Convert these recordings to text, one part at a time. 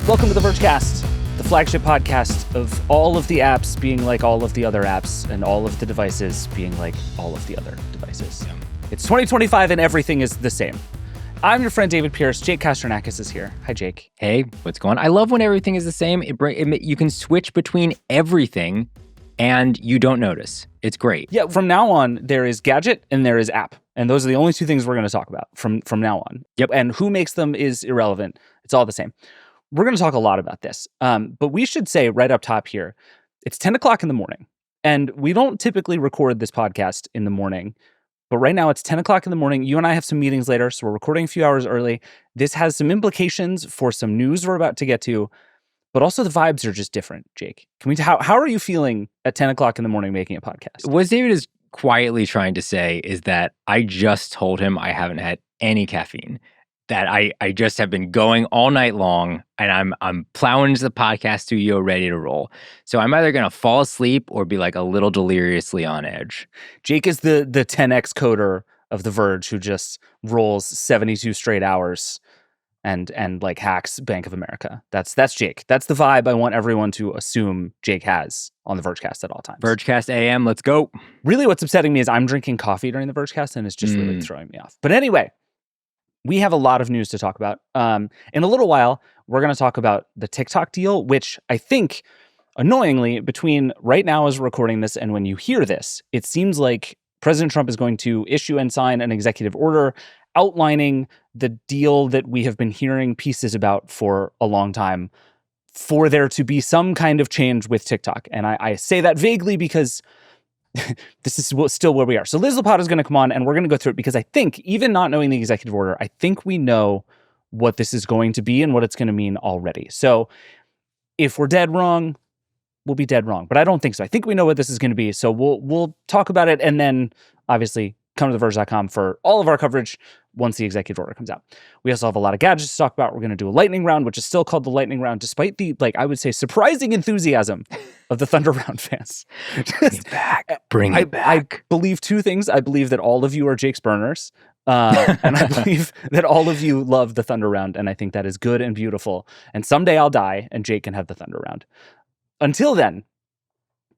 Welcome to the Vergecast, the flagship podcast of all of the apps being like all of the other apps and all of the devices being like all of the other devices. Yeah. It's 2025 and everything is the same. I'm your friend David Pierce. Jake Kastronakis is here. Hi, Jake. Hey, what's going on? I love when everything is the same. You can switch between everything and you don't notice. It's great. Yeah, from now on, there is Gadget and there is app. And those are the only two things we're going to talk about from now on. Yep. And who makes them is irrelevant. It's all the same. We're going to talk a lot about this. But we should say right up top here, it's 10 o'clock in the morning. And we don't typically record this podcast in the morning. But right now it's 10 o'clock in the morning. You and I have some meetings later, so we're recording a few hours early. This has some implications for some news we're about to get to. But also the vibes are just different, Jake. How are you feeling at 10 o'clock in the morning making a podcast? What David is quietly trying to say is that I just told him I haven't had any caffeine, that I just have been going all night long, and I'm plowing into the podcast studio ready to roll. So I'm either going to fall asleep or be like a little deliriously on edge. Jake is the 10X coder of The Verge who just rolls 72 straight hours and like hacks Bank of America. That's Jake. That's the vibe I want everyone to assume Jake has on the Vergecast at all times. Vergecast AM, let's go. Really what's upsetting me is I'm drinking coffee during the Vergecast and it's just really throwing me off. But anyway, we have a lot of news to talk about. In a little while, we're going to talk about the TikTok deal, which I think, annoyingly, between right now as we're recording this and when you hear this, it seems like President Trump is going to issue and sign an executive order outlining the deal that we have been hearing pieces about for a long time for there to be some kind of change with TikTok. And I say that vaguely because this is still where we are. So Liz Lopata is going to come on and we're going to go through it because I think, even not knowing the executive order, I think we know what this is going to be and what it's going to mean already. So if we're dead wrong, we'll be dead wrong. But I don't think so. I think we know what this is going to be. So we'll talk about it and then obviously come to theverge.com for all of our coverage once the executive order comes out. We also have a lot of gadgets to talk about. We're going to do a lightning round, which is still called the lightning round, despite the, I would say, surprising enthusiasm of the Thunder Round fans. Bring it back. I believe two things. I believe that all of you are Jake's burners. And I believe that all of you love the Thunder Round. And I think that is good and beautiful. And someday I'll die and Jake can have the Thunder Round. Until then,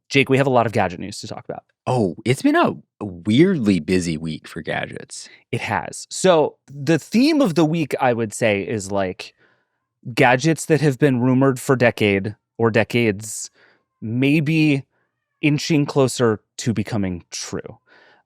Jake, we have a lot of gadget news to talk about. Oh, it's been a weirdly busy week for gadgets. It has. So the theme of the week, I would say, is like gadgets that have been rumored for decades, maybe inching closer to becoming true.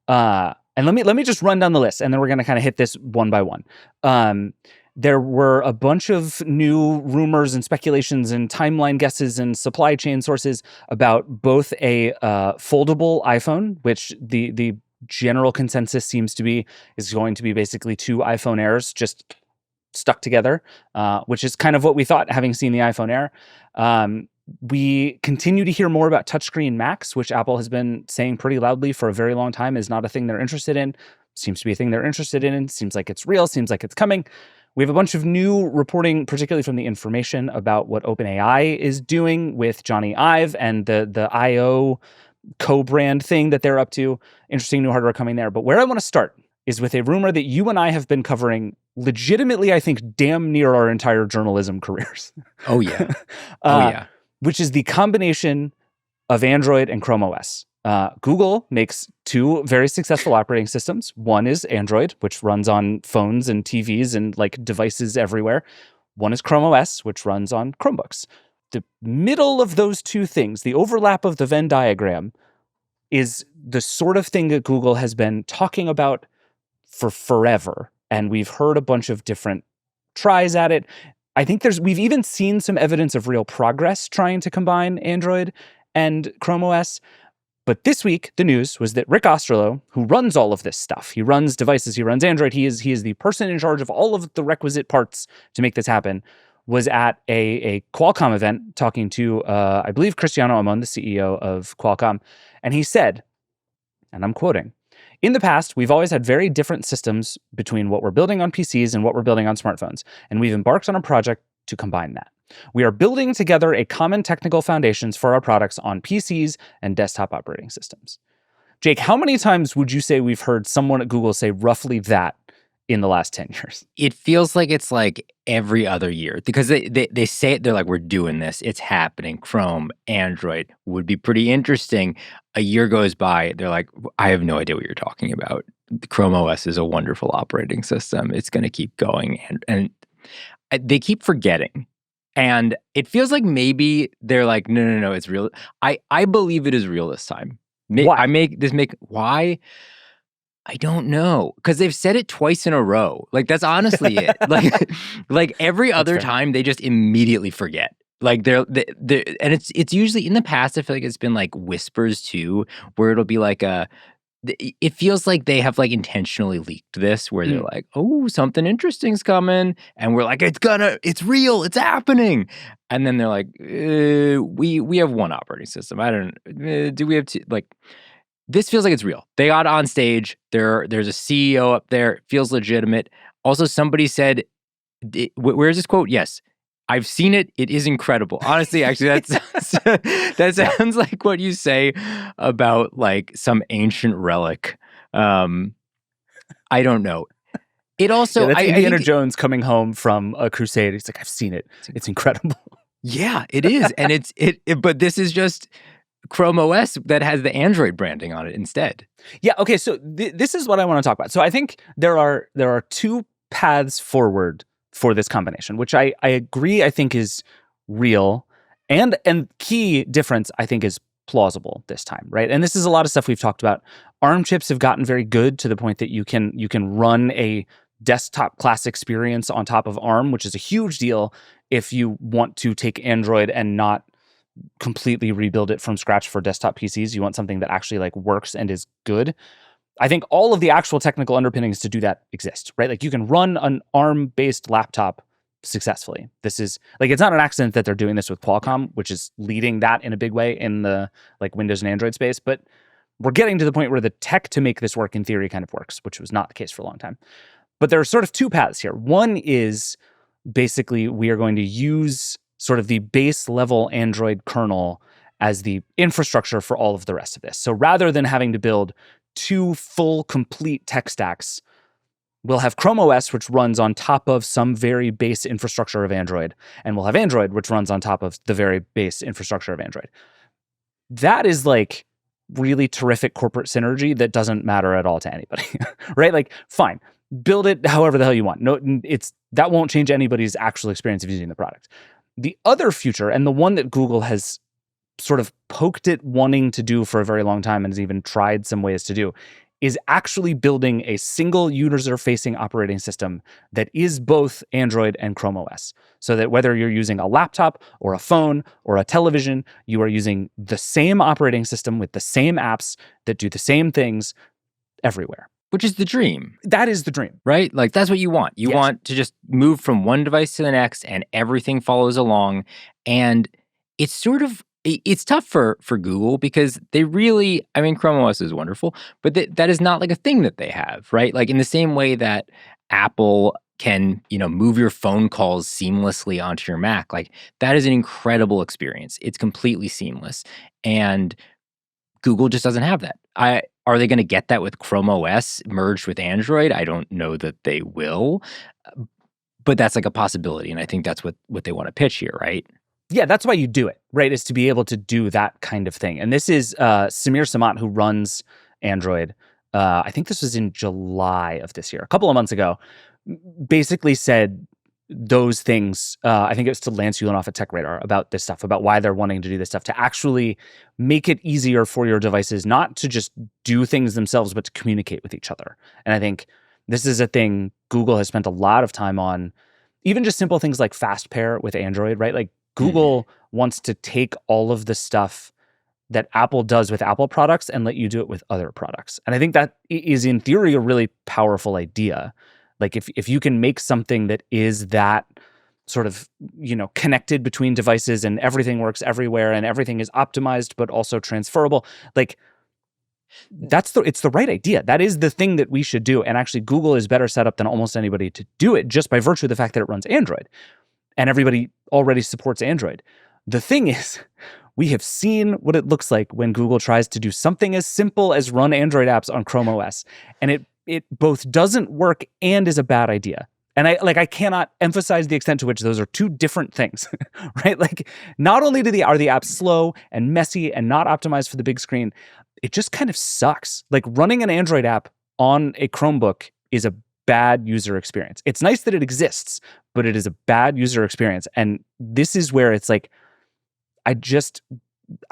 And let me just run down the list, and then we're going to kind of hit this one by one. There were a bunch of new rumors and speculations and timeline guesses and supply chain sources about both a foldable iPhone, which the general consensus seems to be is going to be basically two iPhone Airs just stuck together, which is kind of what we thought having seen the iPhone Air. We continue to hear more about touchscreen Macs, which Apple has been saying pretty loudly for a very long time is not a thing they're interested in. Seems to be a thing they're interested in. Seems like it's real. Seems like it's coming. We have a bunch of new reporting, particularly from The Information, about what OpenAI is doing with Johnny Ive and the I.O. co-brand thing that they're up to. Interesting new hardware coming there. But where I want to start is with a rumor that you and I have been covering legitimately, I think, damn near our entire journalism careers. Oh, yeah. Yeah. Which is the combination of Android and Chrome OS. Google makes two very successful operating systems. One is Android, which runs on phones and TVs and like devices everywhere. One is Chrome OS, which runs on Chromebooks. The middle of those two things, the overlap of the Venn diagram, is the sort of thing that Google has been talking about for forever. And we've heard a bunch of different tries at it. I think we've even seen some evidence of real progress trying to combine Android and Chrome OS. But this week, the news was that Rick Osterloh, who runs all of this stuff, he runs devices, he runs Android, he is the person in charge of all of the requisite parts to make this happen, was at a Qualcomm event talking to, I believe, Cristiano Amon, the CEO of Qualcomm. And he said, and I'm quoting, "In the past, we've always had very different systems between what we're building on PCs and what we're building on smartphones. And we've embarked on a project to combine that. We are building together a common technical foundations for our products on PCs and desktop operating systems." Jake, how many times would you say we've heard someone at Google say roughly that in the last 10 years. It feels like it's like every other year because they say it, they're like, we're doing this. It's happening. Chrome, Android would be pretty interesting. A year goes by. They're like, I have no idea what you're talking about. Chrome OS is a wonderful operating system. It's going to keep going. And they keep forgetting. And it feels like maybe they're like, no, it's real. I believe it is real this time. Why? Why? I don't know, because they've said it twice in a row. Like, that's honestly it. Like every other time, they just immediately forget. Like and it's usually in the past. I feel like it's been like whispers too, where it'll be like it feels like they have like intentionally leaked this, where they're like, oh, something interesting's coming, and we're like, it's real, it's happening, and then they're like, we have one operating system. I don't. Do we have two? Like. This feels like it's real. They got on stage. There's a CEO up there. It feels legitimate. Also, somebody said, where's this quote? Yes, I've seen it. It is incredible. Honestly, actually, that sounds like what you say about like some ancient relic. I don't know. It also, that's Indiana Jones coming home from a crusade. He's like, I've seen it. It's incredible. Yeah, it is. And but this is just Chrome OS that has the Android branding on it instead. Yeah. Okay. So this is what I want to talk about. So I think there are two paths forward for this combination, which I agree. I think is real, and key difference I think is plausible this time, right? And this is a lot of stuff we've talked about. ARM chips have gotten very good to the point that you can run a desktop class experience on top of ARM, which is a huge deal if you want to take Android and not completely rebuild it from scratch for desktop PCs. You want something that actually like works and is good. I think all of the actual technical underpinnings to do that exist, right? Like you can run an ARM-based laptop successfully. This is like, it's not an accident that they're doing this with Qualcomm, which is leading that in a big way in the like Windows and Android space. But we're getting to the point where the tech to make this work in theory kind of works, which was not the case for a long time. But there are sort of two paths here. One is basically we are going to use sort of the base level Android kernel as the infrastructure for all of the rest of this. So rather than having to build two full, complete tech stacks, we'll have Chrome OS, which runs on top of some very base infrastructure of Android, and we'll have Android, which runs on top of the very base infrastructure of Android. That is like really terrific corporate synergy that doesn't matter at all to anybody, right? Like, fine, build it however the hell you want. No, that won't change anybody's actual experience of using the product. The other future, and the one that Google has sort of poked at wanting to do for a very long time and has even tried some ways to do, is actually building a single user-facing operating system that is both Android and Chrome OS. So that whether you're using a laptop or a phone or a television, you are using the same operating system with the same apps that do the same things everywhere. Which is the dream. That is the dream. Right? Like, that's what you want. You want to just move from one device to the next and everything follows along. And it's sort of, it's tough for Google because they really, I mean, Chrome OS is wonderful, but that is not like a thing that they have, right? Like in the same way that Apple can, move your phone calls seamlessly onto your Mac, like that is an incredible experience. It's completely seamless. And Google just doesn't have that. Are they going to get that with Chrome OS merged with Android? I don't know that they will, but that's like a possibility. And I think that's what they want to pitch here, right? Yeah, that's why you do it, right? Is to be able to do that kind of thing. And this is Samir Samat, who runs Android. I think this was in July of this year, a couple of months ago, basically said those things. I think it was to Lance Ulanoff at Tech Radar about this stuff, about why they're wanting to do this stuff, to actually make it easier for your devices, not to just do things themselves, but to communicate with each other. And I think this is a thing Google has spent a lot of time on, even just simple things like fast pair with Android, right? Like Google wants to take all of the stuff that Apple does with Apple products and let you do it with other products. And I think that is in theory a really powerful idea. Like if you can make something that is that sort of, connected between devices and everything works everywhere and everything is optimized, but also transferable, like it's the right idea. That is the thing that we should do. And actually Google is better set up than almost anybody to do it just by virtue of the fact that it runs Android and everybody already supports Android. The thing is, we have seen what it looks like when Google tries to do something as simple as run Android apps on Chrome OS. And it it both doesn't work and is a bad idea. And I cannot emphasize the extent to which those are two different things, right? Like, not only are the apps slow and messy and not optimized for the big screen, it just kind of sucks. Like, running an Android app on a Chromebook is a bad user experience. It's nice that it exists, but it is a bad user experience. And this is where it's like, I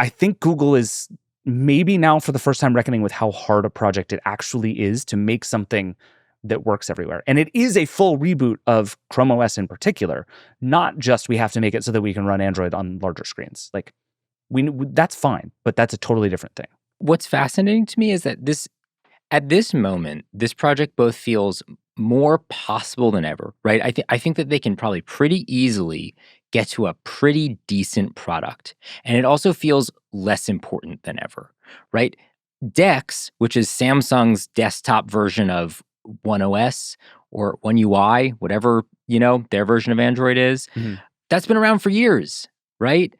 think Google is maybe now for the first time reckoning with how hard a project it actually is to make something that works everywhere. And it is a full reboot of Chrome OS in particular, not just we have to make it so that we can run Android on larger screens. Like, that's fine, but that's a totally different thing. What's fascinating to me is that at this moment, this project both feels more possible than ever, right? I think that they can probably pretty easily get to a pretty decent product. And it also feels less important than ever, right? Dex, which is Samsung's desktop version of One OS or One UI, whatever, their version of Android is, that's been around for years, right?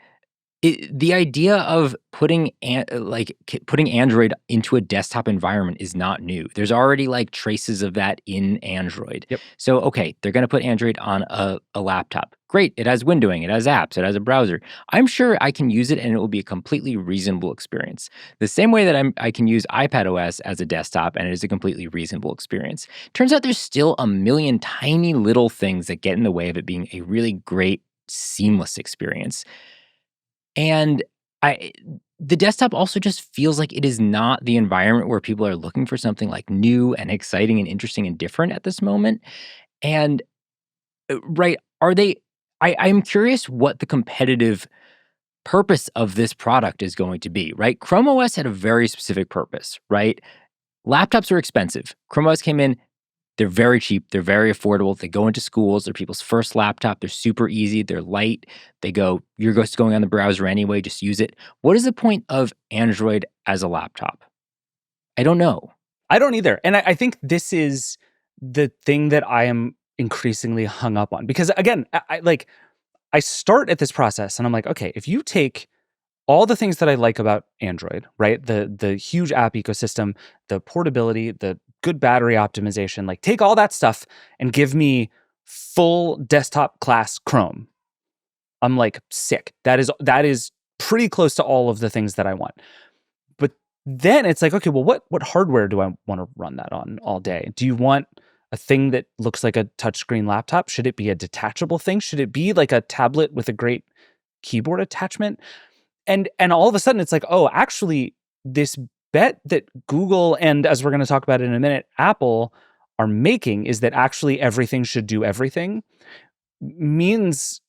The idea of putting Android into a desktop environment is not new. There's already like traces of that in Android. Yep. So, okay, they're going to put Android on a laptop. Great. It has windowing. It has apps. It has a browser. I'm sure I can use it and it will be a completely reasonable experience. The same way that I can use iPadOS as a desktop and it is a completely reasonable experience. Turns out there's still a million tiny little things that get in the way of it being a really great, seamless experience. And the desktop also just feels like it is not the environment where people are looking for something like new and exciting and interesting and different at this moment. And right, I'm curious what the competitive purpose of this product is going to be, right? Chrome OS had a very specific purpose, right? Laptops are expensive. Chrome OS came in, they're very cheap. They're very affordable. They go into schools. They're people's first laptop. They're super easy. They're light. You're just going on the browser anyway. Just use it. What is the point of Android as a laptop? I don't know. I don't either. And I think this is the thing that I am increasingly hung up on. Because again, I start at this process and I'm like, okay, if you take all the things that I like about Android, right? The huge app ecosystem, the portability, the good battery optimization, like take all that stuff and give me full desktop class Chrome. I'm like, sick. That is pretty close to all of the things that I want. But then it's like, okay, well, what hardware do I want to run that on all day? Do you want a thing that looks like a touchscreen laptop? Should it be a detachable thing? Should it be like a tablet with a great keyboard attachment? And all of a sudden it's like, oh, actually, this bet that Google and, as we're going to talk about in a minute, Apple are making is that actually everything should do everything means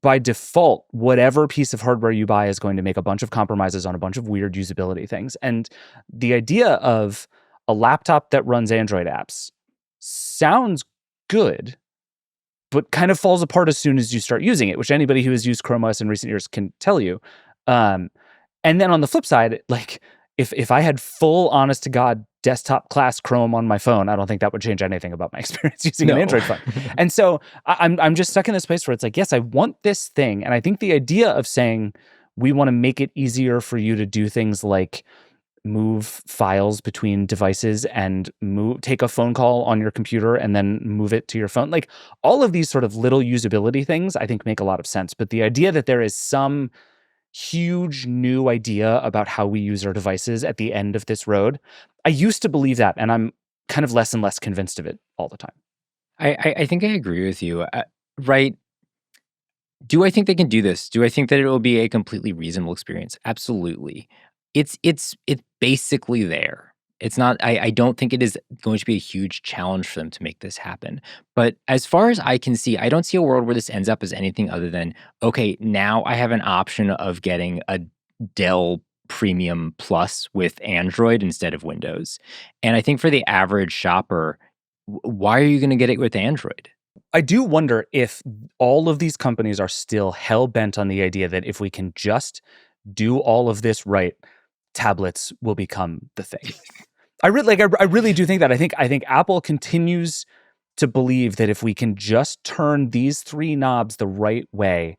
by default, whatever piece of hardware you buy is going to make a bunch of compromises on a bunch of weird usability things. And the idea of a laptop that runs Android apps sounds good, but kind of falls apart as soon as you start using it, which anybody who has used Chrome OS in recent years can tell you. And then on the flip side, like if I had full, honest to God, desktop class Chrome on my phone, I don't think that would change anything about my experience using an Android phone. And so I'm just stuck in this place where it's like, yes, I want this thing. And I think the idea of saying we want to make it easier for you to do things like move files between devices and take a phone call on your computer and then move it to your phone. Like all of these sort of little usability things, I think make a lot of sense. But the idea that there is some huge new idea about how we use our devices at the end of this road, I used to believe that, and I'm kind of less and less convinced of it all the time. I think I agree with you. Right? Do I think they can do this? Do I think that it will be a completely reasonable experience? Absolutely. It's basically there. It's not, I don't think it is going to be a huge challenge for them to make this happen. But as far as I can see, I don't see a world where this ends up as anything other than, okay, now I have an option of getting a Dell Premium Plus with Android instead of Windows. And I think for the average shopper, why are you going to get it with Android? I do wonder if all of these companies are still hell-bent on the idea that if we can just do all of this right, tablets will become the thing. I really do think that. I think Apple continues to believe that if we can just turn these three knobs the right way,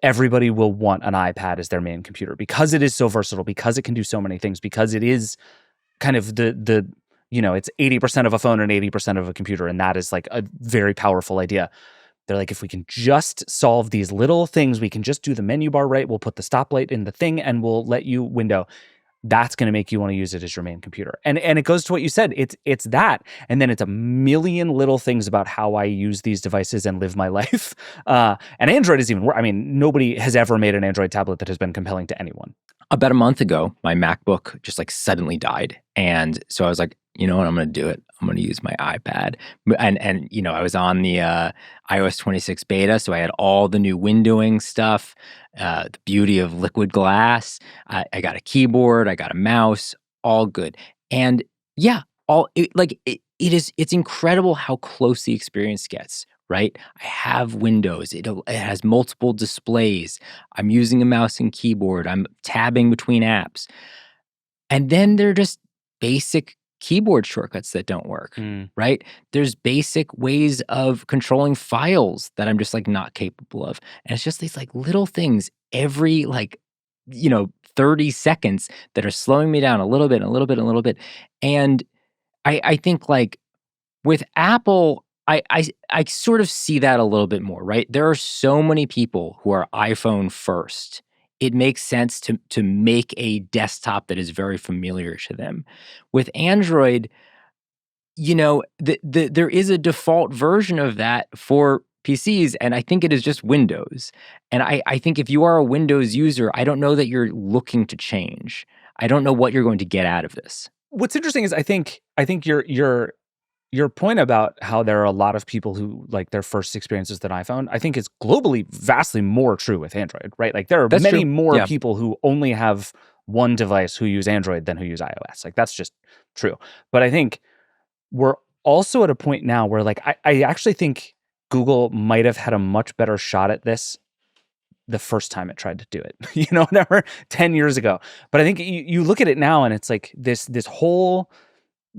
everybody will want an iPad as their main computer because it is so versatile, because it can do so many things, because it is kind of the it's 80% of a phone and 80% of a computer, and that is like a very powerful idea. They're like, if we can just solve these little things, we can just do the menu bar right, we'll put the stoplight in the thing, and we'll let you window. That's going to make you want to use it as your main computer. And it goes to what you said. It's that. And then it's a million little things about how I use these devices and live my life. And Android is even worse. I mean, nobody has ever made an Android tablet that has been compelling to anyone. About a month ago, my MacBook just like suddenly died. And so I was like, you know what, I'm going to do it. I'm going to use my iPad. And I was on the iOS 26 beta, so I had all the new windowing stuff, the beauty of liquid glass. I got a keyboard, I got a mouse, all good. And yeah, it's incredible how close the experience gets. Right? I have Windows. It has multiple displays. I'm using a mouse and keyboard. I'm tabbing between apps. And then there are just basic keyboard shortcuts that don't work, right? There's basic ways of controlling files that I'm just like not capable of. And it's just these like little things every 30 seconds that are slowing me down a little bit, a little bit, a little bit. And I think like with Apple, I sort of see that a little bit more, right? There are so many people who are iPhone first. It makes sense to make a desktop that is very familiar to them. With Android, there is a default version of that for PCs, and I think it is just Windows. And I think if you are a Windows user, I don't know that you're looking to change. I don't know what you're going to get out of this. What's interesting is I think your point about how there are a lot of people who like their first experience is an iPhone, I think is globally vastly more true with Android, right? Like there are That's many true. more Yeah. people who only have one device who use Android than who use iOS. Like that's just true. But I think we're also at a point now where like I actually think Google might have had a much better shot at this the first time it tried to do it, whatever, 10 years ago. But I think you look at it now and it's like this whole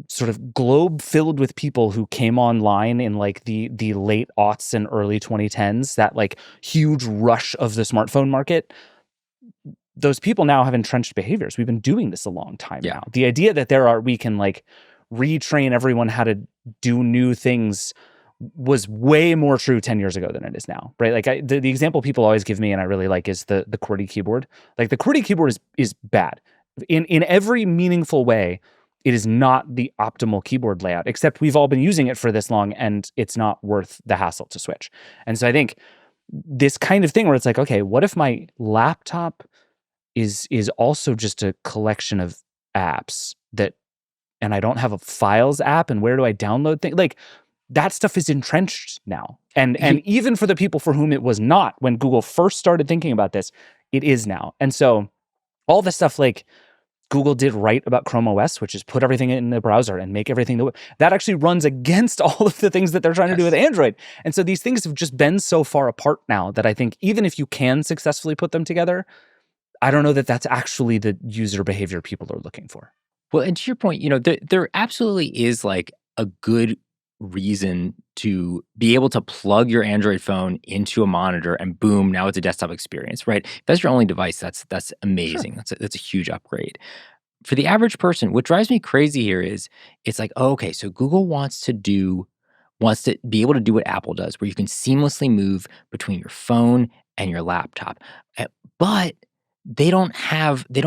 sort of globe filled with people who came online in like the late aughts and early 2010s, that like huge rush of the smartphone market. Those people now have entrenched behaviors. We've been doing this a long time now. The idea that we can like retrain everyone how to do new things was way more true 10 years ago than it is now, right? Like the example people always give me and I really like is the QWERTY keyboard. Like the QWERTY keyboard is bad in every meaningful way. It is not the optimal keyboard layout, except we've all been using it for this long and it's not worth the hassle to switch. And so I think this kind of thing where it's like, okay, what if my laptop is also just a collection of apps and I don't have a files app, and where do I download things? Like that stuff is entrenched now. And even for the people for whom it was not when Google first started thinking about this, it is now. And so all the stuff like Google did right about Chrome OS, which is put everything in the browser and make everything that actually runs against all of the things that they're trying to do with Android. And so these things have just been so far apart now that I think even if you can successfully put them together, I don't know that that's actually the user behavior people are looking for. Well, and to your point, there absolutely is like a good reason to be able to plug your Android phone into a monitor and boom, now it's a desktop experience, right? If that's your only device, that's amazing. Sure. That's a huge upgrade. For the average person, what drives me crazy here is it's like, oh, okay, so Google wants to be able to do what Apple does, where you can seamlessly move between your phone and your laptop. But they don't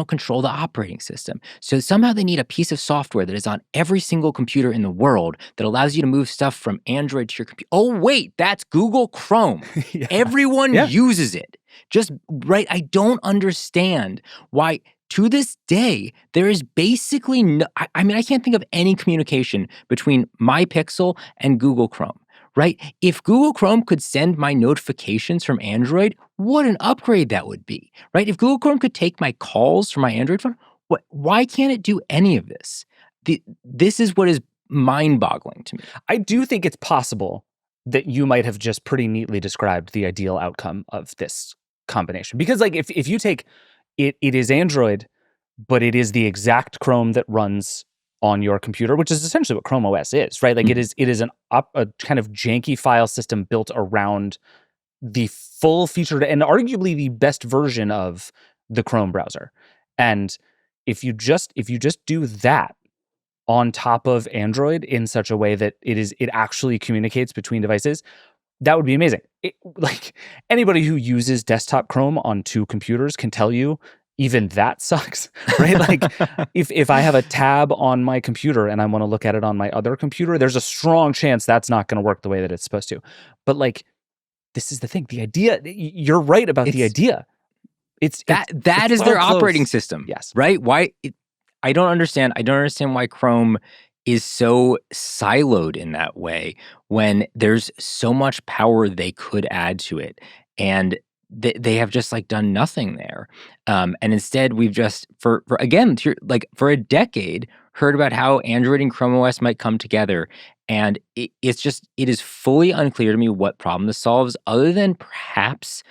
control the operating system. So somehow they need a piece of software that is on every single computer in the world that allows you to move stuff from Android to your computer. Oh, wait, that's Google Chrome. Yeah. Everyone uses it. Just right. I don't understand why to this day, there is basically no, I mean, I can't think of any communication between my Pixel and Google Chrome. Right? If Google Chrome could send my notifications from Android, what an upgrade that would be, right? If Google Chrome could take my calls from my Android phone, why can't it do any of this? This is what is mind-boggling to me. I do think it's possible that you might have just pretty neatly described the ideal outcome of this combination. Because like if you take it is Android, but it is the exact Chrome that runs on your computer, which is essentially what Chrome OS is, right? Like it is a kind of janky file system built around the full featured and arguably the best version of the Chrome browser. And if you just do that on top of Android in such a way that it actually communicates between devices, that would be amazing. Like anybody who uses desktop Chrome on two computers can tell you even that sucks, right? Like if I have a tab on my computer and I want to look at it on my other computer, there's a strong chance that's not going to work the way that it's supposed to. But like, this is the thing. The idea, you're right about the idea. That is their operating system. Yes. Right? I don't understand. I don't understand why Chrome is so siloed in that way when there's so much power they could add to it. And they have just like done nothing there. And instead we've just for again, for a decade heard about how Android and Chrome OS might come together. And it is fully unclear to me what problem this solves other than perhaps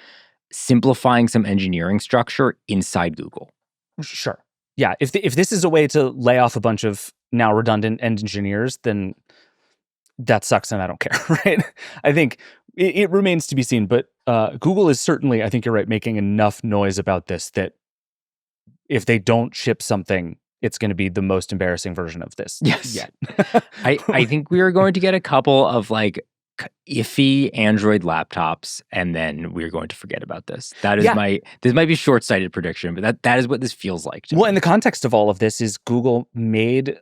simplifying some engineering structure inside Google. Sure. Yeah. If this is a way to lay off a bunch of now redundant engineers, then that sucks and I don't care, right? I think it remains to be seen, but Google is certainly, I think you're right, making enough noise about this that if they don't ship something, it's going to be the most embarrassing version of this yet. I think we are going to get a couple of like iffy Android laptops, and then we're going to forget about this. That is this might be a short-sighted prediction, but that is what this feels like to me. In the context of all of this is Google made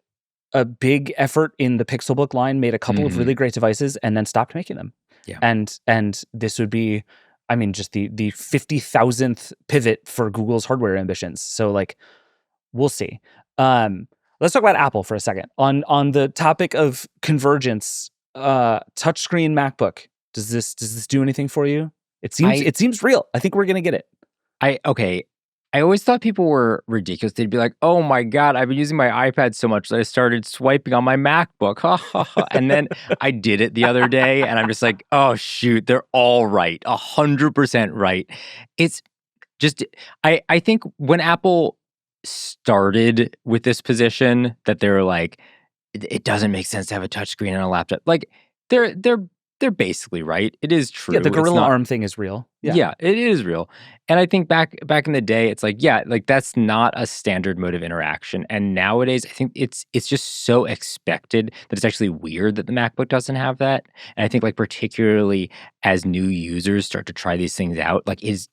a big effort in the Pixelbook line, made a couple of really great devices, and then stopped making them. Yeah. And this would be, I mean, just the 50,000th pivot for Google's hardware ambitions. So like, we'll see. Let's talk about Apple for a second. On the topic of convergence, touchscreen MacBook. Does this do anything for you? It seems real. I think we're gonna get it. I always thought people were ridiculous. They'd be like, "Oh my God, I've been using my iPad so much that I started swiping on my MacBook." And then I did it the other day, and I'm just like, "Oh shoot, they're all right, 100% right." It's just, I think when Apple started with this position that they're like, it doesn't make sense to have a touchscreen on a laptop. Like they're basically right. It is true. Yeah, the gorilla arm thing is real. Yeah, it is real. And I think back in the day, it's like, yeah, like that's not a standard mode of interaction. And nowadays, I think it's just so expected that it's actually weird that the MacBook doesn't have that. And I think like particularly as new users start to try these things out, like it's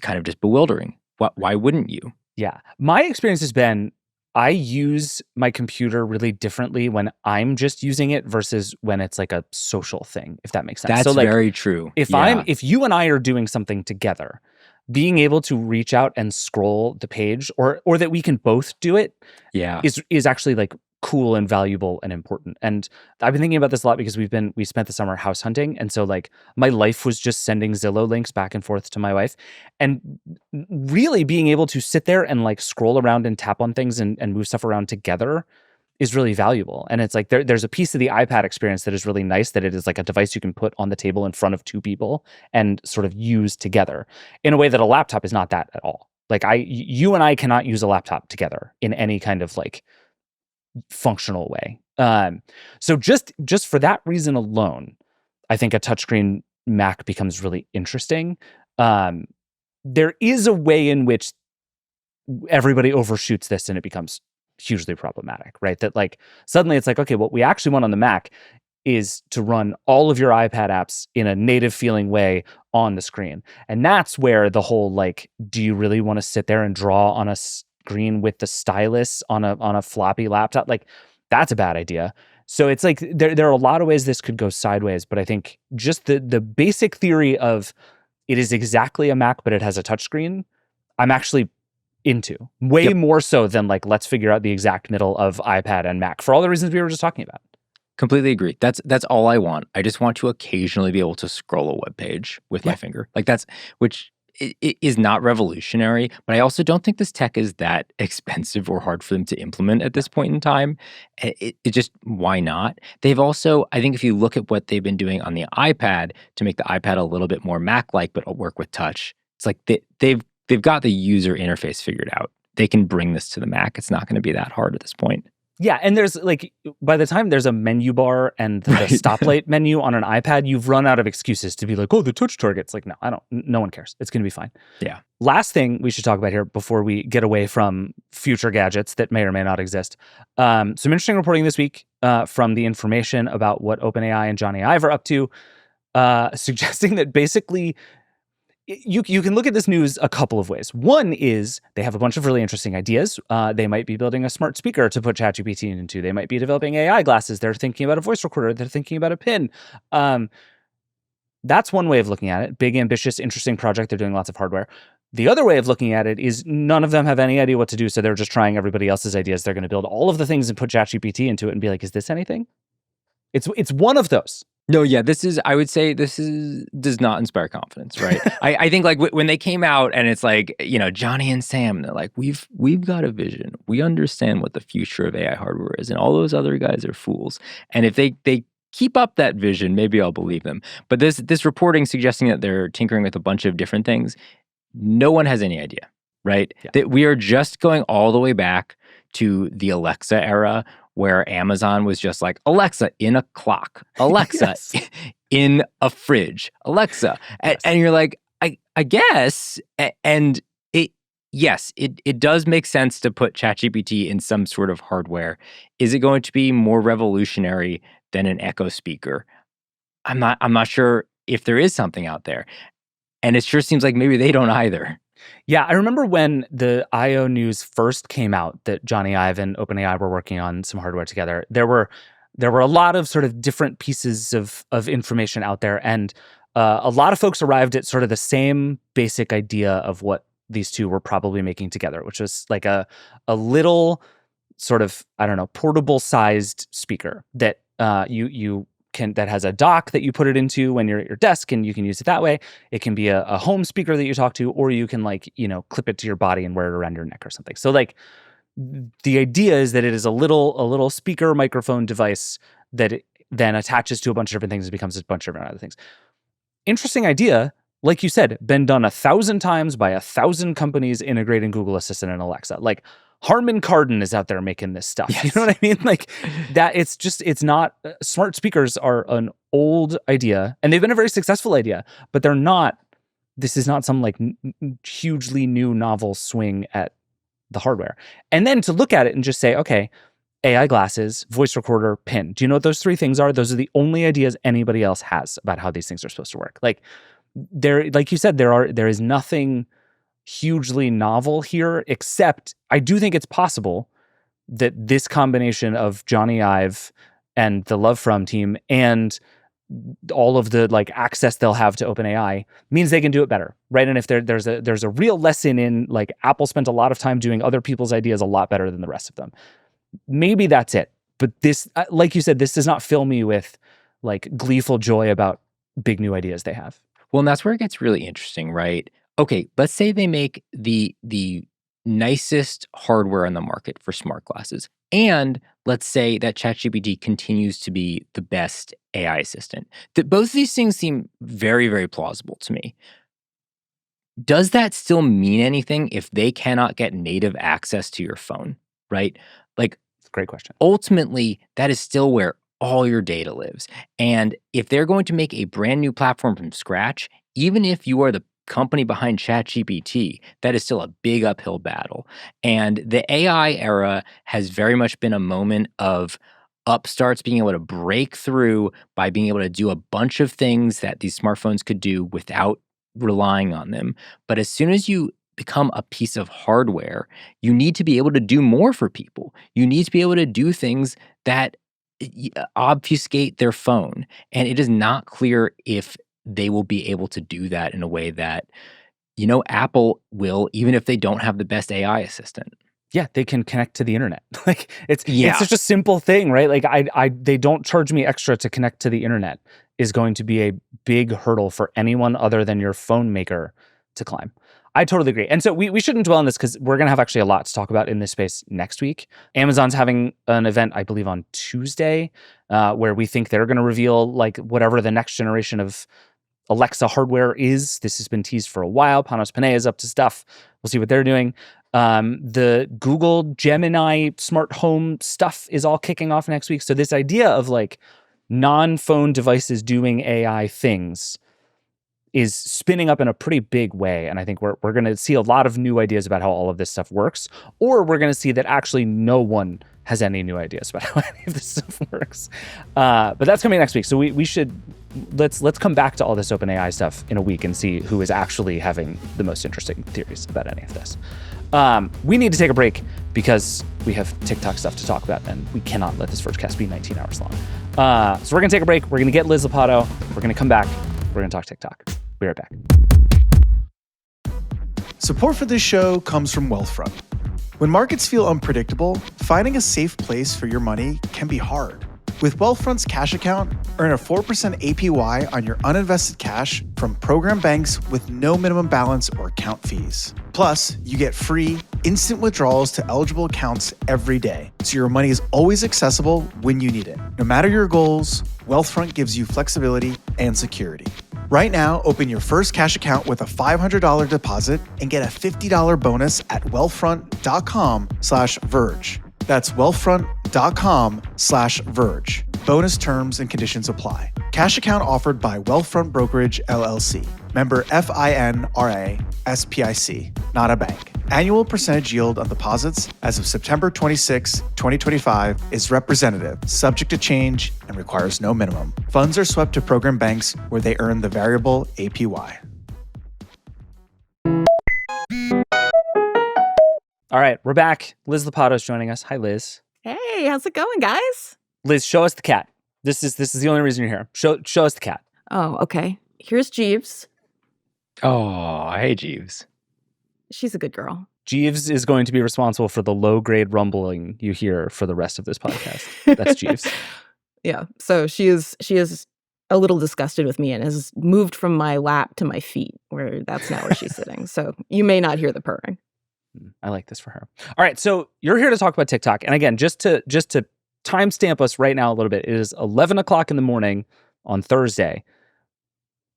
kind of just bewildering. Why wouldn't you? Yeah. My experience has been I use my computer really differently when I'm just using it versus when it's like a social thing, if that makes sense. That's so like, very true. If you and I are doing something together, being able to reach out and scroll the page or that we can both do it is actually like cool and valuable and important. And I've been thinking about this a lot because we spent the summer house hunting. And so like my life was just sending Zillow links back and forth to my wife. And really being able to sit there and like scroll around and tap on things and move stuff around together is really valuable. And it's like there's a piece of the iPad experience that is really nice, that it is like a device you can put on the table in front of two people and sort of use together in a way that a laptop is not that at all. Like you and I cannot use a laptop together in any kind of like functional way. So just for that reason alone, I think a touchscreen Mac becomes really interesting. There is a way in which everybody overshoots this and it becomes hugely problematic, right? That like suddenly it's like, okay, what we actually want on the Mac is to run all of your iPad apps in a native feeling way on the screen. And that's where the whole like, do you really want to sit there and draw on a screen with the stylus on a floppy laptop? Like that's a bad idea. So it's like there are a lot of ways this could go sideways, but I think just the basic theory of it is exactly a Mac, but it has a touchscreen, I'm actually into way more so than like, let's figure out the exact middle of iPad and Mac for all the reasons we were just talking about. Completely agree. That's all I want. I just want to occasionally be able to scroll a web page with my finger. Like which is not revolutionary, but I also don't think this tech is that expensive or hard for them to implement at this point in time. It just, why not? They've also, I think if you look at what they've been doing on the iPad to make the iPad a little bit more Mac-like, but work with touch, it's like they've got the user interface figured out. They can bring this to the Mac. It's not going to be that hard at this point. Yeah, and there's like, by the time there's a menu bar and the Right. stoplight menu on an iPad, you've run out of excuses to be like, oh, the touch target's like, no, no one cares. It's going to be fine. Yeah. Last thing we should talk about here before we get away from future gadgets that may or may not exist. Some interesting reporting this week from the information about what OpenAI and Johnny Ive are up to, suggesting that basically you can look at this news a couple of ways. One is they have a bunch of really interesting ideas. They might be building a smart speaker to put ChatGPT into. They might be developing AI glasses. They're thinking about a voice recorder. They're thinking about a pin. That's one way of looking at it. Big, ambitious, interesting project. They're doing lots of hardware. The other way of looking at it is none of them have any idea what to do, so they're just trying everybody else's ideas. They're going to build all of the things and put ChatGPT into it and be like, is this anything? It's one of those. No, yeah, I would say does not inspire confidence, right? I think like when they came out and it's like, Johnny and Sam, they're like, we've got a vision. We understand what the future of AI hardware is, and all those other guys are fools. And if they keep up that vision, maybe I'll believe them. But this reporting suggesting that they're tinkering with a bunch of different things, no one has any idea, right? Yeah. That we are just going all the way back to the Alexa era, where Amazon was just like, Alexa in a clock, Alexa in a fridge, Alexa. Yes. And you're like, I guess. And it does make sense to put ChatGPT in some sort of hardware. Is it going to be more revolutionary than an Echo speaker? I'm not sure if there is something out there. And it sure seems like maybe they don't either. Yeah, I remember when the I.O. news first came out that Johnny Ive and OpenAI were working on some hardware together. There were a lot of sort of different pieces of information out there, and a lot of folks arrived at sort of the same basic idea of what these two were probably making together, which was like a little sort of, I don't know, portable sized speaker that that has a dock that you put it into when you're at your desk, and you can use it that way. It can be a home speaker that you talk to, or you can clip it to your body and wear it around your neck or something. So like the idea is that it is a little speaker microphone device that it then attaches to a bunch of different things and becomes a bunch of different other things. Interesting idea. Like you said, been done 1,000 times by 1,000 companies integrating Google Assistant and Alexa. Like Harman Kardon is out there making this stuff. Yes. You know what I mean? Like that. It's not. Smart speakers are an old idea, and they've been a very successful idea, but they're not. This is not some like hugely new novel swing at the hardware. And then to look at it and just say, okay, AI glasses, voice recorder, pin. Do you know what those three things are? Those are the only ideas anybody else has about how these things are supposed to work. Like like you said, there is nothing hugely novel here, except I do think it's possible that this combination of Johnny Ive and the Love From team and all of the like access they'll have to OpenAI means they can do it better, right? And if there's a real lesson in like Apple spent a lot of time doing other people's ideas a lot better than the rest of them, maybe that's it. But this, like you said, this does not fill me with like gleeful joy about big new ideas they have. Well, and that's where it gets really interesting, right? Okay, let's say they make the nicest hardware on the market for smart glasses. And let's say that ChatGPT continues to be the best AI assistant. That both of these things seem very, very plausible to me. Does that still mean anything if they cannot get native access to your phone, right? Like, great question. Ultimately, that is still where all your data lives. And if they're going to make a brand new platform from scratch, even if you are the company behind ChatGPT, that is still a big uphill battle. And the AI era has very much been a moment of upstarts being able to break through by being able to do a bunch of things that these smartphones could do without relying on them. But as soon as you become a piece of hardware, you need to be able to do more for people. You need to be able to do things that obfuscate their phone. And it is not clear if they will be able to do that in a way that, Apple will, even if they don't have the best AI assistant. Yeah, they can connect to the internet. Like it's such a simple thing, right? Like they don't charge me extra to connect to the internet is going to be a big hurdle for anyone other than your phone maker to climb. I totally agree. And so we shouldn't dwell on this because we're going to have actually a lot to talk about in this space next week. Amazon's having an event, I believe, on Tuesday, where we think they're going to reveal like whatever the next generation of Alexa hardware is. This has been teased for a while. Panos Panay is up to stuff. We'll see what they're doing. The Google Gemini smart home stuff is all kicking off next week. So this idea of like non-phone devices doing AI things is spinning up in a pretty big way. And I think we're going to see a lot of new ideas about how all of this stuff works, or we're going to see that actually no one has any new ideas about how any of this stuff works. But that's coming next week. So we should, let's come back to all this OpenAI stuff in a week and see who is actually having the most interesting theories about any of this. We need to take a break because we have TikTok stuff to talk about, and we cannot let this Vergecast be 19 hours long. So we're going to take a break. We're going to get Liz Lopatto. We're going to come back. We're going to talk TikTok. Be right back. Support for this show comes from Wealthfront. When markets feel unpredictable, finding a safe place for your money can be hard. With Wealthfront's cash account, earn a 4% APY on your uninvested cash from program banks with no minimum balance or account fees. Plus, you get free, instant withdrawals to eligible accounts every day, so your money is always accessible when you need it. No matter your goals, Wealthfront gives you flexibility and security. Right now, open your first cash account with a $500 deposit and get a $50 bonus at wealthfront.com/Verge. That's wealthfront.com/Verge. Bonus terms and conditions apply. Cash account offered by Wealthfront Brokerage, LLC. Member FINRA SPIC, not a bank. Annual percentage yield on deposits as of September 26, 2025 is representative, subject to change, and requires no minimum. Funds are swept to program banks where they earn the variable APY. All right, we're back. Liz Lopatto is joining us. Hi, Liz. Hey, how's it going, guys? Liz, show us the cat. This is the only reason you're here. Show us the cat. Oh, okay. Here's Jeeves. Oh, hey, Jeeves. She's a good girl. Jeeves is going to be responsible for the low-grade rumbling you hear for the rest of this podcast. That's Jeeves. Yeah. So she is a little disgusted with me and has moved from my lap to my feet, where that's now where she's sitting. So you may not hear the purring. I like this for her. All right, so you're here to talk about TikTok, and again, just to timestamp us right now a little bit, it is 11 o'clock in the morning on Thursday.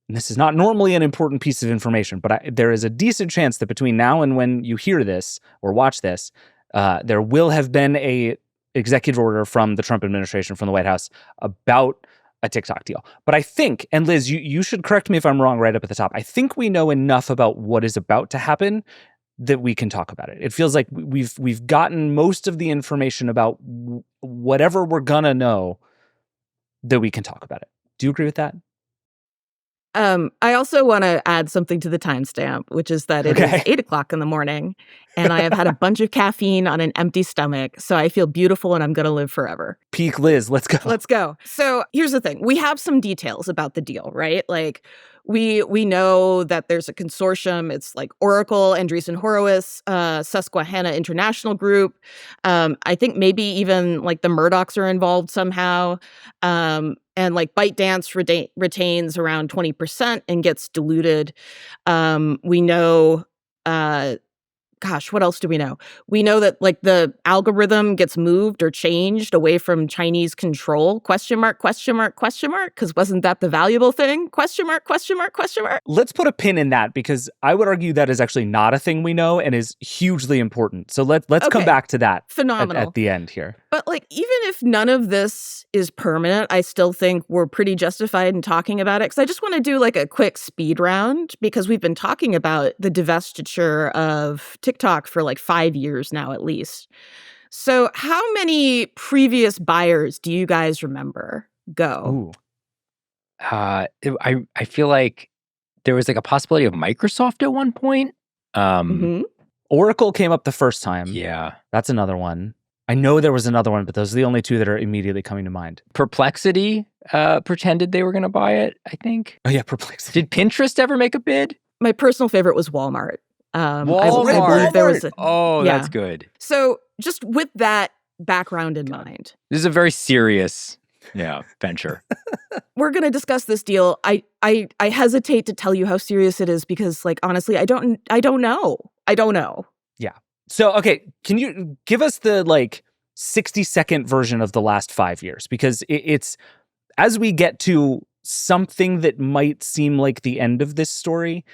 And this is not normally an important piece of information, but there is a decent chance that between now and when you hear this or watch this, there will have been a executive order from the Trump administration, from the White House, about a TikTok deal. But I think, and Liz, you should correct me if I'm wrong right up at the top, I think we know enough about what is about to happen that we can talk about it. It feels like we've gotten most of the information about whatever we're gonna know that we can talk about it. Do you agree with that? I also want to add something to the timestamp, which is that it is 8 o'clock in the morning, and I have had a bunch of caffeine on an empty stomach, so I feel beautiful and I'm going to live forever. Peak Liz, let's go. Let's go. So here's the thing. We have some details about the deal, right? Like, we know that there's a consortium. It's like Oracle, Andreessen Horowitz, Susquehanna International Group. I think maybe even like the Murdochs are involved somehow. And like ByteDance retains around 20% and gets diluted. We know, what else do we know? We know that like the algorithm gets moved or changed away from Chinese control, ? Because wasn't that the valuable thing? ? Let's put a pin in that, because I would argue that is actually not a thing we know and is hugely important. So let's come back to that. Phenomenal. At the end here. But like, even if none of this is permanent, I still think we're pretty justified in talking about it. Because I just want to do like a quick speed round, because we've been talking about the divestiture of TikTok for like 5 years now, at least. So how many previous buyers do you guys remember? Go. I feel like there was like a possibility of Microsoft at one point. Oracle came up the first time. Yeah. That's another one. I know there was another one, but those are the only two that are immediately coming to mind. Perplexity pretended they were going to buy it, I think. Oh, yeah, Perplexity. Did Pinterest ever make a bid? My personal favorite was Walmart. Walmart. I believe there was that's good. So just with that background in mind. This is a very serious venture. We're going to discuss this deal. I hesitate to tell you how serious it is because, like, honestly, I don't know. Yeah. So, okay, can you give us the, 60-second version of the last 5 years? Because it's, as we get to something that might seem like the end of this story,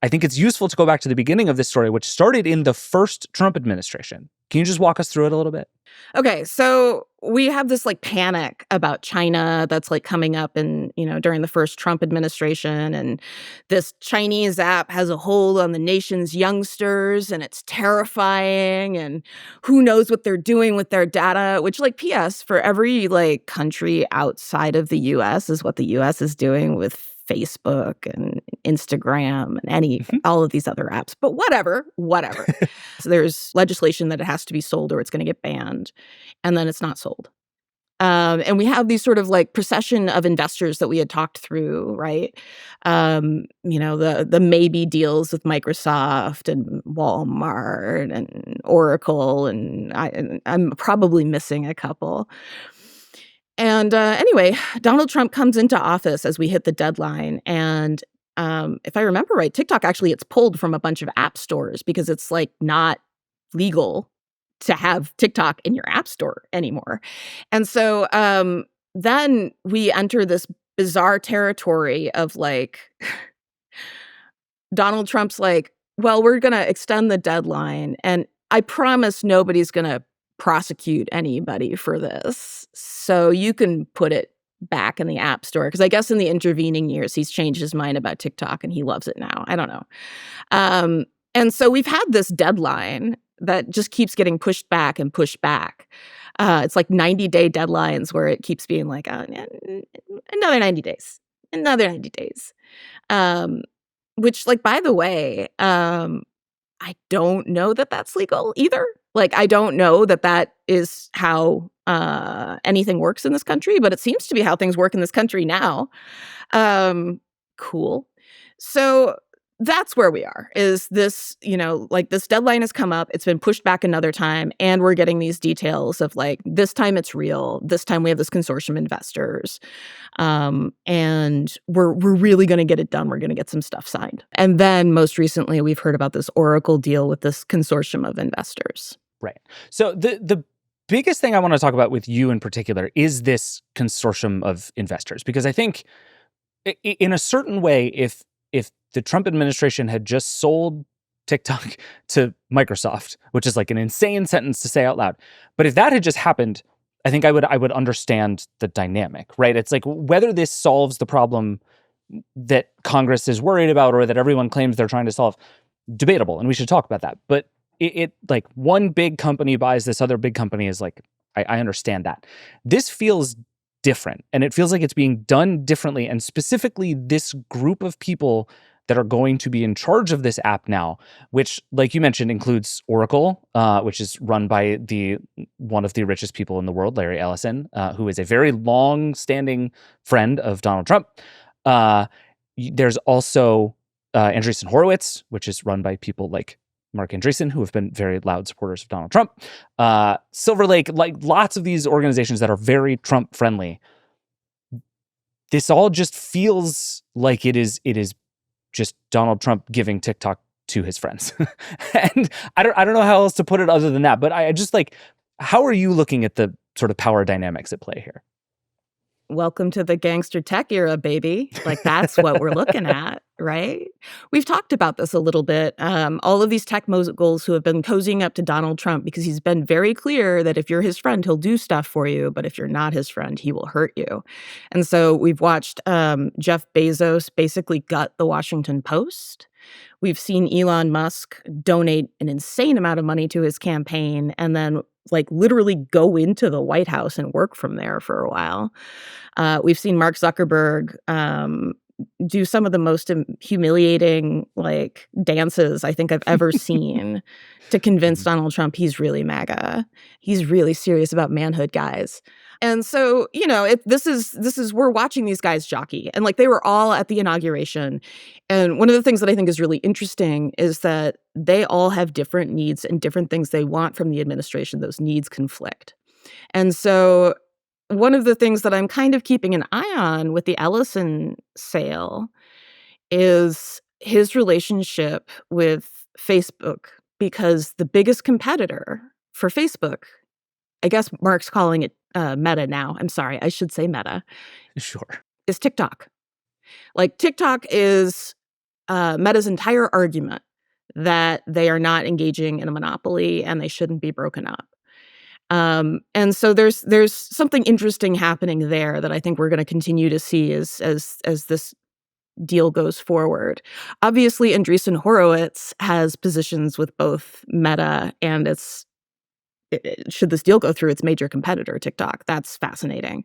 I think it's useful to go back to the beginning of this story, which started in the first Trump administration. Can you just walk us through it a little bit? Okay, so we have this like panic about China that's like coming up in, during the first Trump administration. And this Chinese app has a hold on the nation's youngsters and it's terrifying. And who knows what they're doing with their data, which like PS for every like country outside of the US is what the US is doing with Facebook and Instagram and all of these other apps. But whatever. So there's legislation that it has to be sold or it's going to get banned. And then it's not sold. And we have these sort of like procession of investors that we had talked through, right? The maybe deals with Microsoft and Walmart and Oracle, and I'm probably missing a couple. And anyway, Donald Trump comes into office as we hit the deadline. And if I remember right, TikTok actually gets pulled from a bunch of app stores because it's like not legal to have TikTok in your app store anymore. And so then we enter this bizarre territory of like, Donald Trump's like, well, we're going to extend the deadline. And I promise nobody's going to prosecute anybody for this. So you can put it back in the app store. Because I guess in the intervening years, he's changed his mind about TikTok and he loves it now. I don't know. And so we've had this deadline that just keeps getting pushed back and pushed back. It's like 90-day deadlines where it keeps being like, another 90 days, another 90 days. Which, like, by the way, I don't know that that's legal either. Like, I don't know that that is how anything works in this country, but it seems to be how things work in this country now. Cool. So that's where we are, is this, like this deadline has come up, it's been pushed back another time, and we're getting these details of like, this time it's real, this time we have this consortium investors, and we're really going to get it done, we're going to get some stuff signed. And then most recently, we've heard about this Oracle deal with this consortium of investors. Right. So the biggest thing I want to talk about with you in particular is this consortium of investors, because I think in a certain way, if the Trump administration had just sold TikTok to Microsoft, which is like an insane sentence to say out loud, but if that had just happened, I think I would understand the dynamic, right? It's like whether this solves the problem that Congress is worried about or that everyone claims they're trying to solve, debatable, and we should talk about that. But it like one big company buys this other big company is like, I understand that. This feels different, and it feels like it's being done differently, and specifically this group of people that are going to be in charge of this app now, which, like you mentioned, includes Oracle, which is run by one of the richest people in the world, Larry Ellison, who is a very long-standing friend of Donald Trump. There's also Andreessen Horowitz, which is run by people like Mark Andreessen, who have been very loud supporters of Donald Trump. Silver Lake, like lots of these organizations that are very Trump-friendly. This all just feels like it is just Donald Trump giving TikTok to his friends. And I don't know how else to put it other than that, but I just like, how are you looking at the sort of power dynamics at play here? Welcome to the gangster tech era, baby. Like, that's what we're looking at, right? We've talked about this a little bit. All of these tech moguls who have been cozying up to Donald Trump because he's been very clear that if you're his friend, he'll do stuff for you. But if you're not his friend, he will hurt you. And so we've watched Jeff Bezos basically gut the Washington Post. We've seen Elon Musk donate an insane amount of money to his campaign and then like literally go into the White House and work from there for a while. We've seen Mark Zuckerberg do some of the most humiliating like dances I think I've ever seen to convince Donald Trump he's really MAGA. He's really serious about manhood, guys. And so, this is we're watching these guys jockey, and like they were all at the inauguration. And one of the things that I think is really interesting is that they all have different needs and different things they want from the administration. Those needs conflict. And so one of the things that I'm kind of keeping an eye on with the Ellison sale is his relationship with Facebook, because the biggest competitor for Facebook, I guess Mark's calling it Meta now. I'm sorry, I should say Meta. Sure. Is TikTok. Like TikTok is Meta's entire argument that they are not engaging in a monopoly and they shouldn't be broken up. And so there's something interesting happening there that I think we're going to continue to see as this deal goes forward. Obviously, Andreessen Horowitz has positions with both Meta and should this deal go through, its major competitor, TikTok. That's fascinating.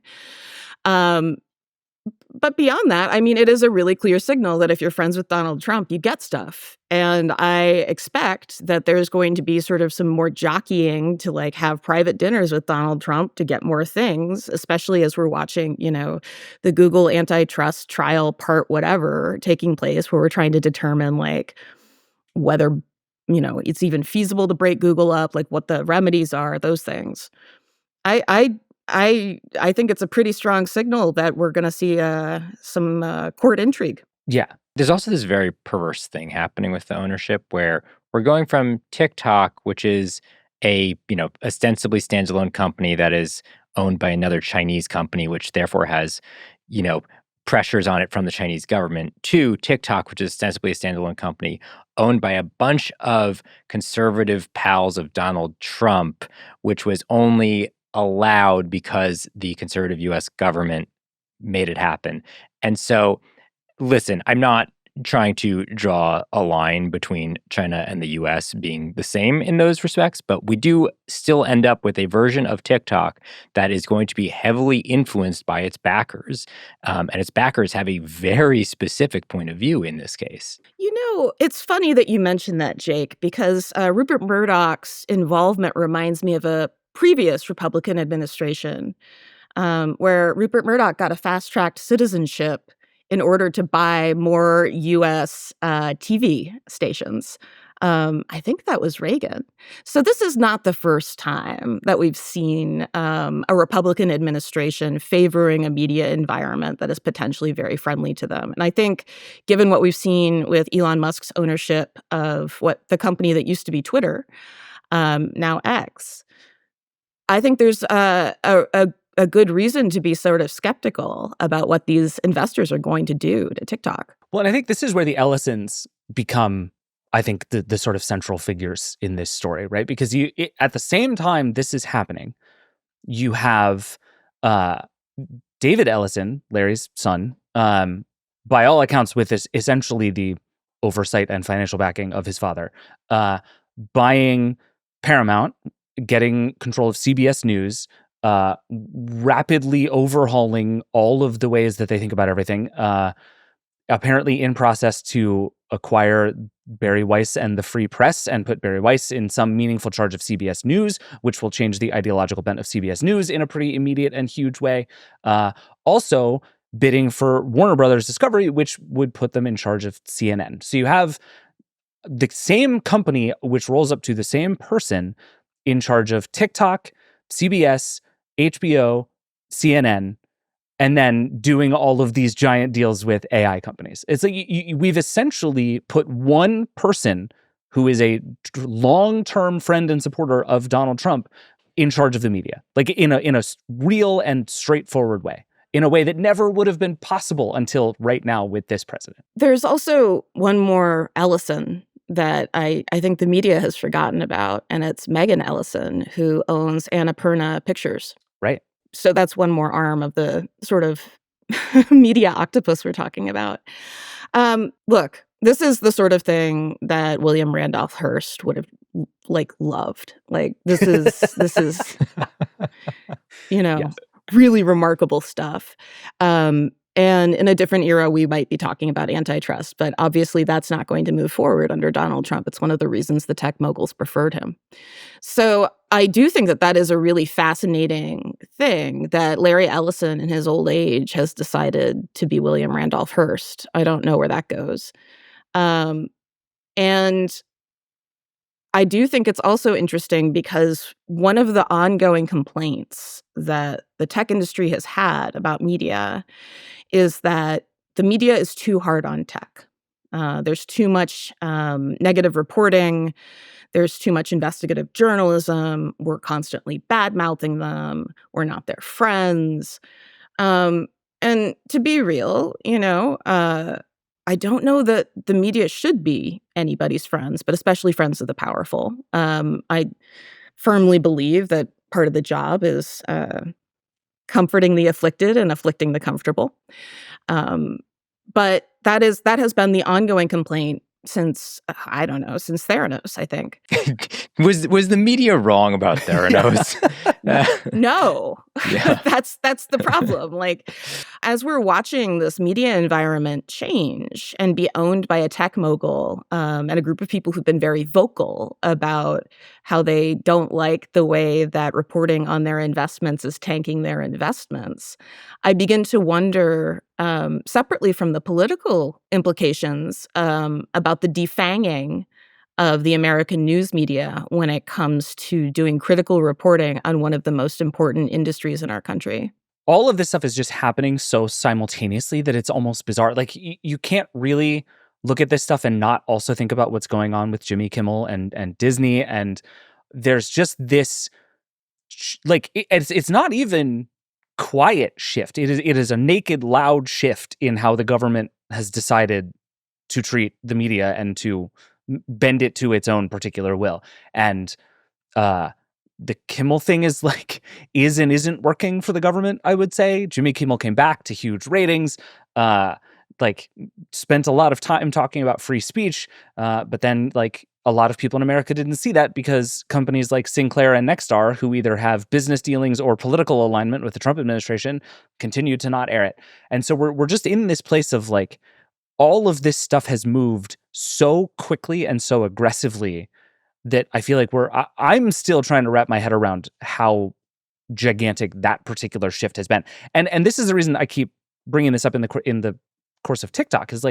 But beyond that, I mean, it is a really clear signal that if you're friends with Donald Trump, you get stuff. And I expect that there's going to be sort of some more jockeying to like have private dinners with Donald Trump to get more things, especially as we're watching, the Google antitrust trial part whatever taking place, where we're trying to determine like whether, it's even feasible to break Google up, like what the remedies are, those things. I think it's a pretty strong signal that we're going to see some court intrigue. Yeah. There's also this very perverse thing happening with the ownership where we're going from TikTok, which is a, ostensibly standalone company that is owned by another Chinese company, which therefore has, pressures on it from the Chinese government, to TikTok, which is ostensibly a standalone company owned by a bunch of conservative pals of Donald Trump, which was only allowed because the conservative U.S. government made it happen. And so, listen, I'm not trying to draw a line between China and the U.S. being the same in those respects, but we do still end up with a version of TikTok that is going to be heavily influenced by its backers. And its backers have a very specific point of view in this case. It's funny that you mentioned that, Jake, because Rupert Murdoch's involvement reminds me of a previous Republican administration where Rupert Murdoch got a fast-tracked citizenship in order to buy more U.S. TV stations. I think that was Reagan. So this is not the first time that we've seen a Republican administration favoring a media environment that is potentially very friendly to them. And I think, given what we've seen with Elon Musk's ownership of what the company that used to be Twitter, now X, I think there's a good reason to be sort of skeptical about what these investors are going to do to TikTok. Well, and I think this is where the Ellisons become, I think, the sort of central figures in this story, right? Because at the same time this is happening, you have David Ellison, Larry's son, by all accounts with this essentially the oversight and financial backing of his father, buying Paramount, getting control of CBS News, rapidly overhauling all of the ways that they think about everything, apparently in process to acquire Barry Weiss and the Free Press and put Barry Weiss in some meaningful charge of CBS News, which will change the ideological bent of CBS News in a pretty immediate and huge way. Also bidding for Warner Brothers Discovery, which would put them in charge of CNN. So you have the same company, which rolls up to the same person, in charge of TikTok, CBS, HBO, CNN, and then doing all of these giant deals with AI companies. It's like we've essentially put one person who is a long-term friend and supporter of Donald Trump in charge of the media, like in a real and straightforward way, in a way that never would have been possible until right now with this president. There's also one more Ellison that I think the media has forgotten about, and it's Megan Ellison, who owns Annapurna Pictures. Right. So that's one more arm of the sort of media octopus we're talking about. Look, this is the sort of thing that William Randolph Hearst would have loved. Like this is Yes. really remarkable stuff. And in a different era, we might be talking about antitrust, but obviously that's not going to move forward under Donald Trump. It's one of the reasons the tech moguls preferred him. So I do think that that is a really fascinating thing that Larry Ellison in his old age has decided to be William Randolph Hearst. I don't know where that goes. And I do think it's also interesting because one of the ongoing complaints that the tech industry has had about media is that the media is too hard on tech. There's too much negative reporting. There's too much investigative journalism. We're constantly bad-mouthing them. We're not their friends. And to be real, I don't know that the media should be anybody's friends, but especially friends of the powerful. I firmly believe that part of the job is comforting the afflicted and afflicting the comfortable. But that has been the ongoing complaint since I don't know, since Theranos, I think. Was the media wrong about Theranos? No, Yeah. that's the problem. Like, as we're watching this media environment change and be owned by a tech mogul and a group of people who've been very vocal about how they don't like the way that reporting on their investments is tanking their investments, I begin to wonder, separately from the political implications, about the defanging of the American news media when it comes to doing critical reporting on one of the most important industries in our country. All of this stuff is just happening so simultaneously that it's almost bizarre. Like you can't really look at this stuff and not also think about what's going on with Jimmy Kimmel and Disney. And there's just this, like, it's not even quiet shift. It is a naked, loud shift in how the government has decided to treat the media and to bend it to its own particular will. And the Kimmel thing is is and isn't working for the government, I would say. Jimmy Kimmel came back to huge ratings, spent a lot of time talking about free speech, but then a lot of people in America didn't see that because companies like Sinclair and Nexstar, who either have business dealings or political alignment with the Trump administration, continued to not air it. And so we're just in this place of all of this stuff has moved so quickly and so aggressively that I feel like I'm still trying to wrap my head around how gigantic that particular shift has been. And this is the reason I keep bringing this up in the course of TikTok, is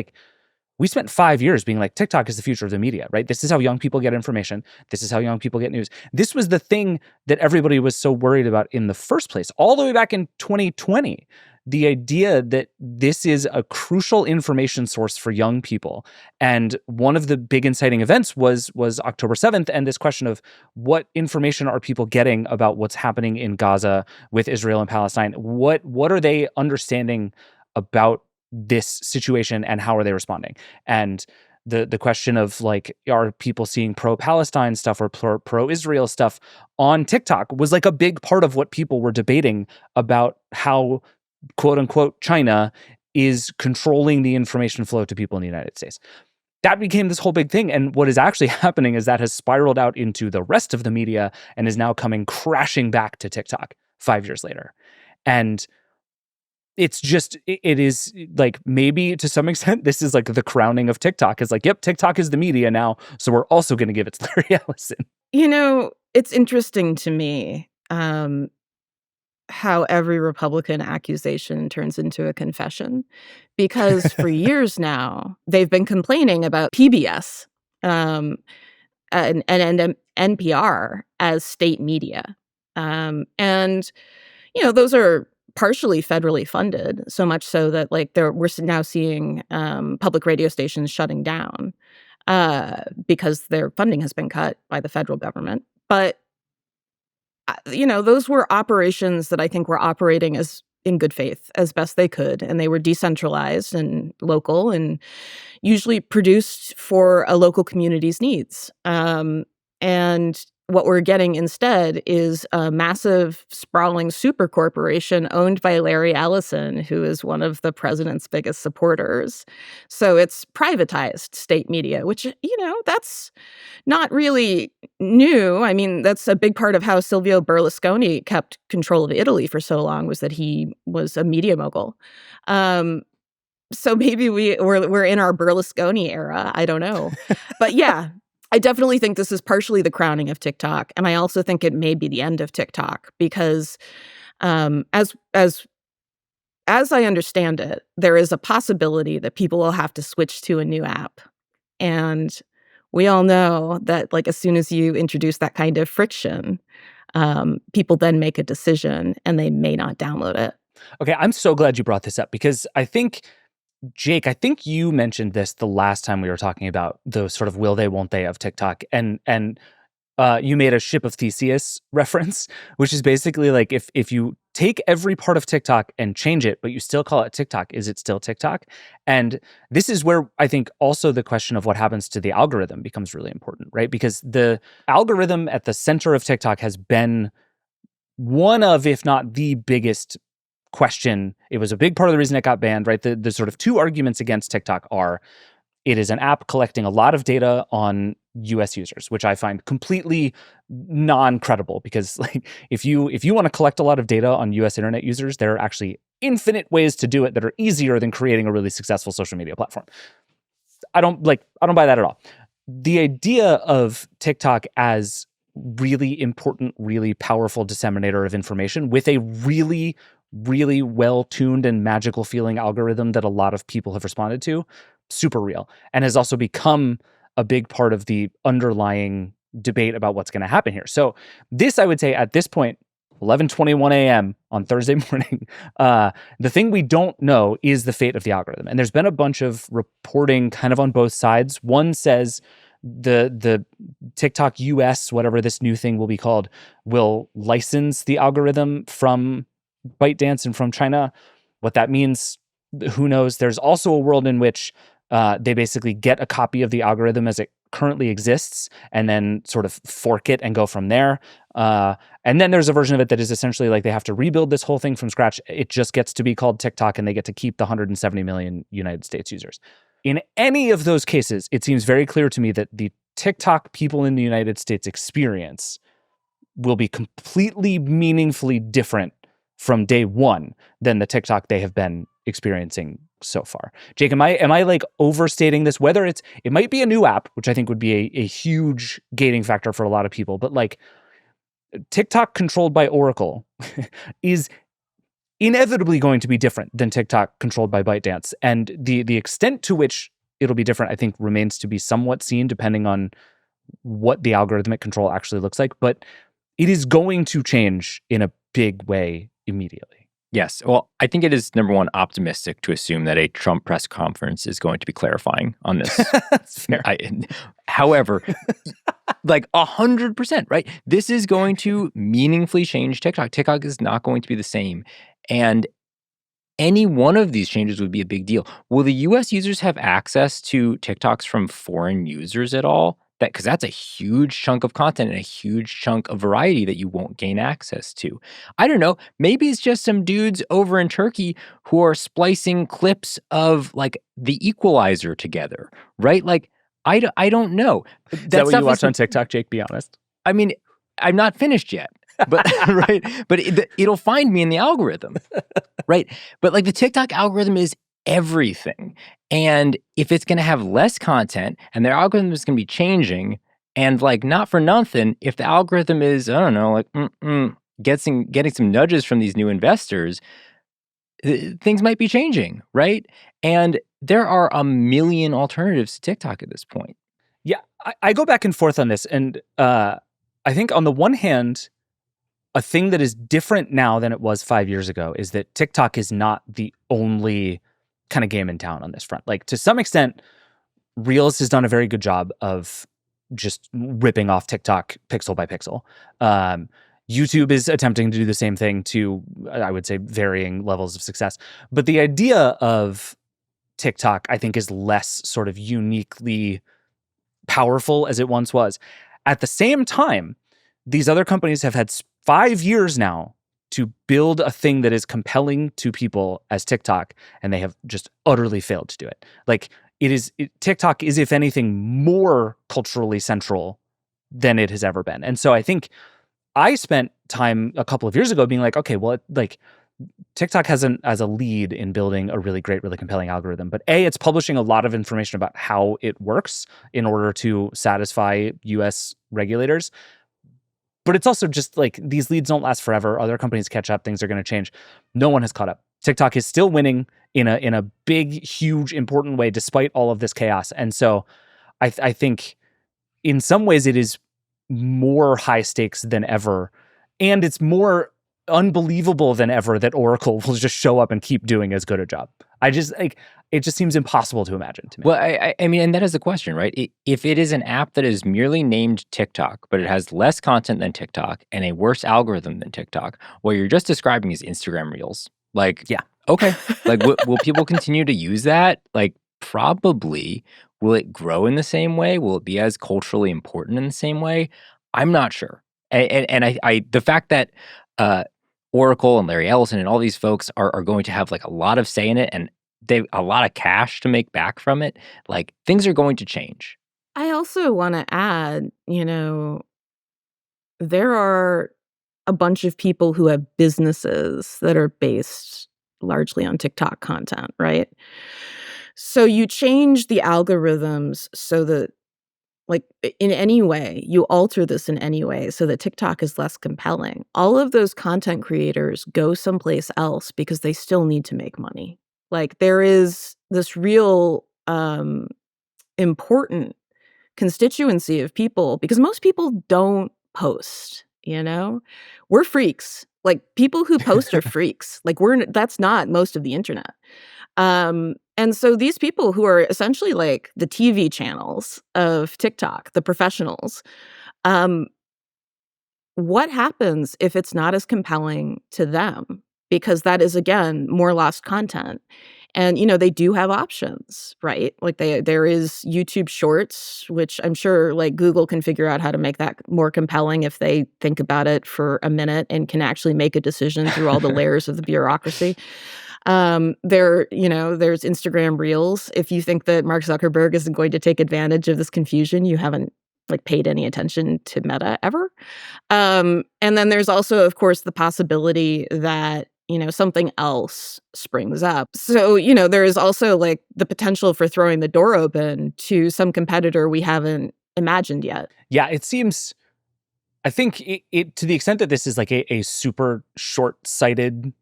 we spent 5 years being TikTok is the future of the media, right? This is how young people get information. This is how young people get news. This was the thing that everybody was so worried about in the first place, all the way back in 2020. The idea that this is a crucial information source for young people. And one of the big inciting events was October 7th, and this question of what information are people getting about what's happening in Gaza with Israel and Palestine? What are they understanding about this situation, and how are they responding? And the question of are people seeing pro-Palestine stuff or pro-Israel stuff on TikTok was a big part of what people were debating about how quote unquote China is controlling the information flow to people in the United States. That became this whole big thing. And what is actually happening is that has spiraled out into the rest of the media and is now coming crashing back to TikTok 5 years later. And it's just, it is maybe to some extent, this is the crowning of TikTok is yep, TikTok is the media now. So we're also going to give it to Larry Ellison. It's interesting to me, how every Republican accusation turns into a confession, because for years now, they've been complaining about PBS and NPR as state media. And those are partially federally funded, so much so that we're now seeing public radio stations shutting down because their funding has been cut by the federal government. But those were operations that I think were operating as in good faith as best they could, and they were decentralized and local and usually produced for a local community's needs. And what we're getting instead is a massive, sprawling super corporation owned by Larry Ellison, who is one of the president's biggest supporters. So it's privatized state media, which, that's not really new. I mean, that's a big part of how Silvio Berlusconi kept control of Italy for so long, was that he was a media mogul. So maybe we're in our Berlusconi era. I don't know. But yeah, I definitely think this is partially the crowning of TikTok. And I also think it may be the end of TikTok because as I understand it, there is a possibility that people will have to switch to a new app. And we all know that as soon as you introduce that kind of friction, people then make a decision and they may not download it. Okay, I'm so glad you brought this up because Jake, I think you mentioned this the last time we were talking about the sort of will they, won't they of TikTok. And you made a Ship of Theseus reference, which is basically if you take every part of TikTok and change it, but you still call it TikTok. Is it still TikTok? And this is where I think also the question of what happens to the algorithm becomes really important, right? Because the algorithm at the center of TikTok has been one of, if not the biggest question. It was a big part of the reason it got banned, right? The sort of two arguments against TikTok are it is an app collecting a lot of data on US users, which I find completely non-credible because like if you want to collect a lot of data on US internet users, there are actually infinite ways to do it that are easier than creating a really successful social media platform. I don't buy that at all. The idea of TikTok as really important, really powerful disseminator of information with a really, really well-tuned and magical feeling algorithm that a lot of people have responded to, super real, and has also become a big part of the underlying debate about what's going to happen here. So this, I would say at this point, 11:21 a.m. on Thursday morning, the thing we don't know is the fate of the algorithm. And there's been a bunch of reporting kind of on both sides. One says the TikTok US, whatever this new thing will be called, will license the algorithm from ByteDance and from China. What that means, who knows? There's also a world in which they basically get a copy of the algorithm as it currently exists and then sort of fork it and go from there. And then there's a version of it that is essentially like they have to rebuild this whole thing from scratch. It just gets to be called TikTok and they get to keep the 170 million United States users. In any of those cases, it seems very clear to me that the TikTok people in the United States experience will be completely meaningfully different from day one than the TikTok they have been experiencing so far. Jake, am I like overstating this? Whether it might be a new app, which I think would be a huge gating factor for a lot of people, but like TikTok controlled by Oracle is inevitably going to be different than TikTok controlled by ByteDance. And the extent to which it'll be different, I think, remains to be somewhat seen depending on what the algorithmic control actually looks like. But it is going to change in a big way immediately. Yes. Well, I think it is, number one, optimistic to assume that a Trump press conference is going to be clarifying on this. That's fair. However, like 100%, right? This is going to meaningfully change TikTok. TikTok is not going to be the same. And any one of these changes would be a big deal. Will the US users have access to TikToks from foreign users at all? Because that's a huge chunk of content and a huge chunk of variety that you won't gain access to. I don't know. Maybe it's just some dudes over in Turkey who are splicing clips of like The Equalizer together, right? Like, I don't know. Is that what you watch on TikTok, Jake? Be honest. I mean, I'm not finished yet. But right, but it'll find me in the algorithm, right? But like the TikTok algorithm is everything, and if it's going to have less content, and their algorithm is going to be changing, and like not for nothing, if the algorithm is I don't know, like getting some nudges from these new investors, things might be changing, right? And there are a million alternatives to TikTok at this point. Yeah, I go back and forth on this, and I think on the one hand, a thing that is different now than it was 5 years ago is that TikTok is not the only kind of game in town on this front. Like to some extent, Reels has done a very good job of just ripping off TikTok pixel by pixel. YouTube is attempting to do the same thing to, I would say, varying levels of success. But the idea of TikTok, I think, is less sort of uniquely powerful as it once was. At the same time, these other companies have had 5 years now to build a thing that is compelling to people as TikTok, and they have just utterly failed to do it. Like TikTok is, if anything, more culturally central than it has ever been. And so I think I spent time a couple of years ago being like, okay, well, like TikTok has as a lead in building a really great, really compelling algorithm. But it's publishing a lot of information about how it works in order to satisfy US regulators. But it's also just like these leads don't last forever. Other companies catch up. Things are going to change. No one has caught up. TikTok is still winning in a big, huge, important way despite all of this chaos. And so I think in some ways it is more high stakes than ever. And it's more unbelievable than ever that Oracle will just show up and keep doing as good a job. it just seems impossible to imagine to me. Well, I mean, and that is the question, right? If it is an app that is merely named TikTok, but it has less content than TikTok and a worse algorithm than TikTok, what you're just describing is Instagram Reels. Like, Yeah. okay. Like, will people continue to use that? Like, probably. Will it grow in the same way? Will it be as culturally important in the same way? I'm not sure. And I the fact that Oracle and Larry Ellison and all these folks are going to have like a lot of say in it, and they a lot of cash to make back from it, like things are going to change. I also want to add, there are a bunch of people who have businesses that are based largely on TikTok content, right? So you change the algorithms so that, like, in any way, you alter this in any way so that TikTok is less compelling. All of those content creators go someplace else because they still need to make money. Like, there is this real important constituency of people, because most people don't post, We're freaks. Like, people who post are freaks. Like, that's not most of the internet. And so these people who are essentially like the TV channels of TikTok, the professionals, what happens if it's not as compelling to them? Because that is, again, more lost content. And, they do have options, right? Like, there is YouTube Shorts, which I'm sure like Google can figure out how to make that more compelling if they think about it for a minute and can actually make a decision through all the layers of the bureaucracy. There's Instagram Reels. If you think that Mark Zuckerberg isn't going to take advantage of this confusion, you haven't like paid any attention to Meta ever. And then there's also, of course, the possibility that something else springs up. So, there is also like the potential for throwing the door open to some competitor we haven't imagined yet. Yeah, it seems, I think it to the extent that this is like a super short-sighted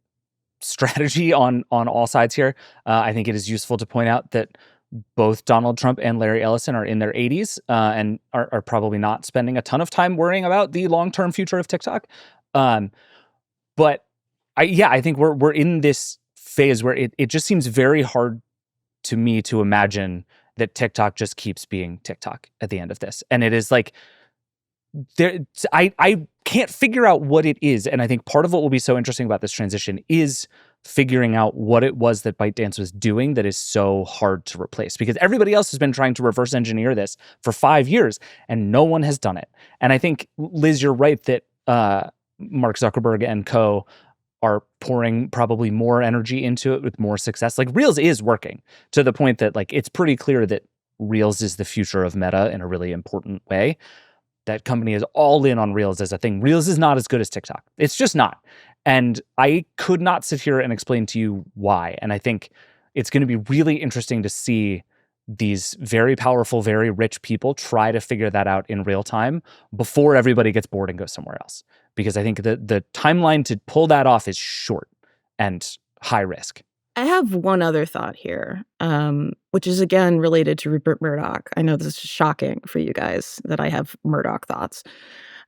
strategy on all sides here, I think it is useful to point out that both Donald Trump and Larry Ellison are in their 80s and are probably not spending a ton of time worrying about the long-term future of TikTok. But I think we're in this phase where it just seems very hard to me to imagine that TikTok just keeps being TikTok at the end of this. And it is like, I can't figure out what it is. And I think part of what will be so interesting about this transition is figuring out what it was that ByteDance was doing that is so hard to replace, because everybody else has been trying to reverse engineer this for 5 years and no one has done it. And I think, Liz, you're right that Mark Zuckerberg and co are pouring probably more energy into it with more success. Like, Reels is working to the point that like it's pretty clear that Reels is the future of Meta in a really important way. That company is all in on Reels as a thing. Reels is not as good as TikTok. It's just not. And I could not sit here and explain to you why. And I think it's going to be really interesting to see these very powerful, very rich people try to figure that out in real time before everybody gets bored and goes somewhere else. Because I think the timeline to pull that off is short and high risk. I have one other thought here, which is, again, related to Rupert Murdoch. I know this is shocking for you guys that I have Murdoch thoughts.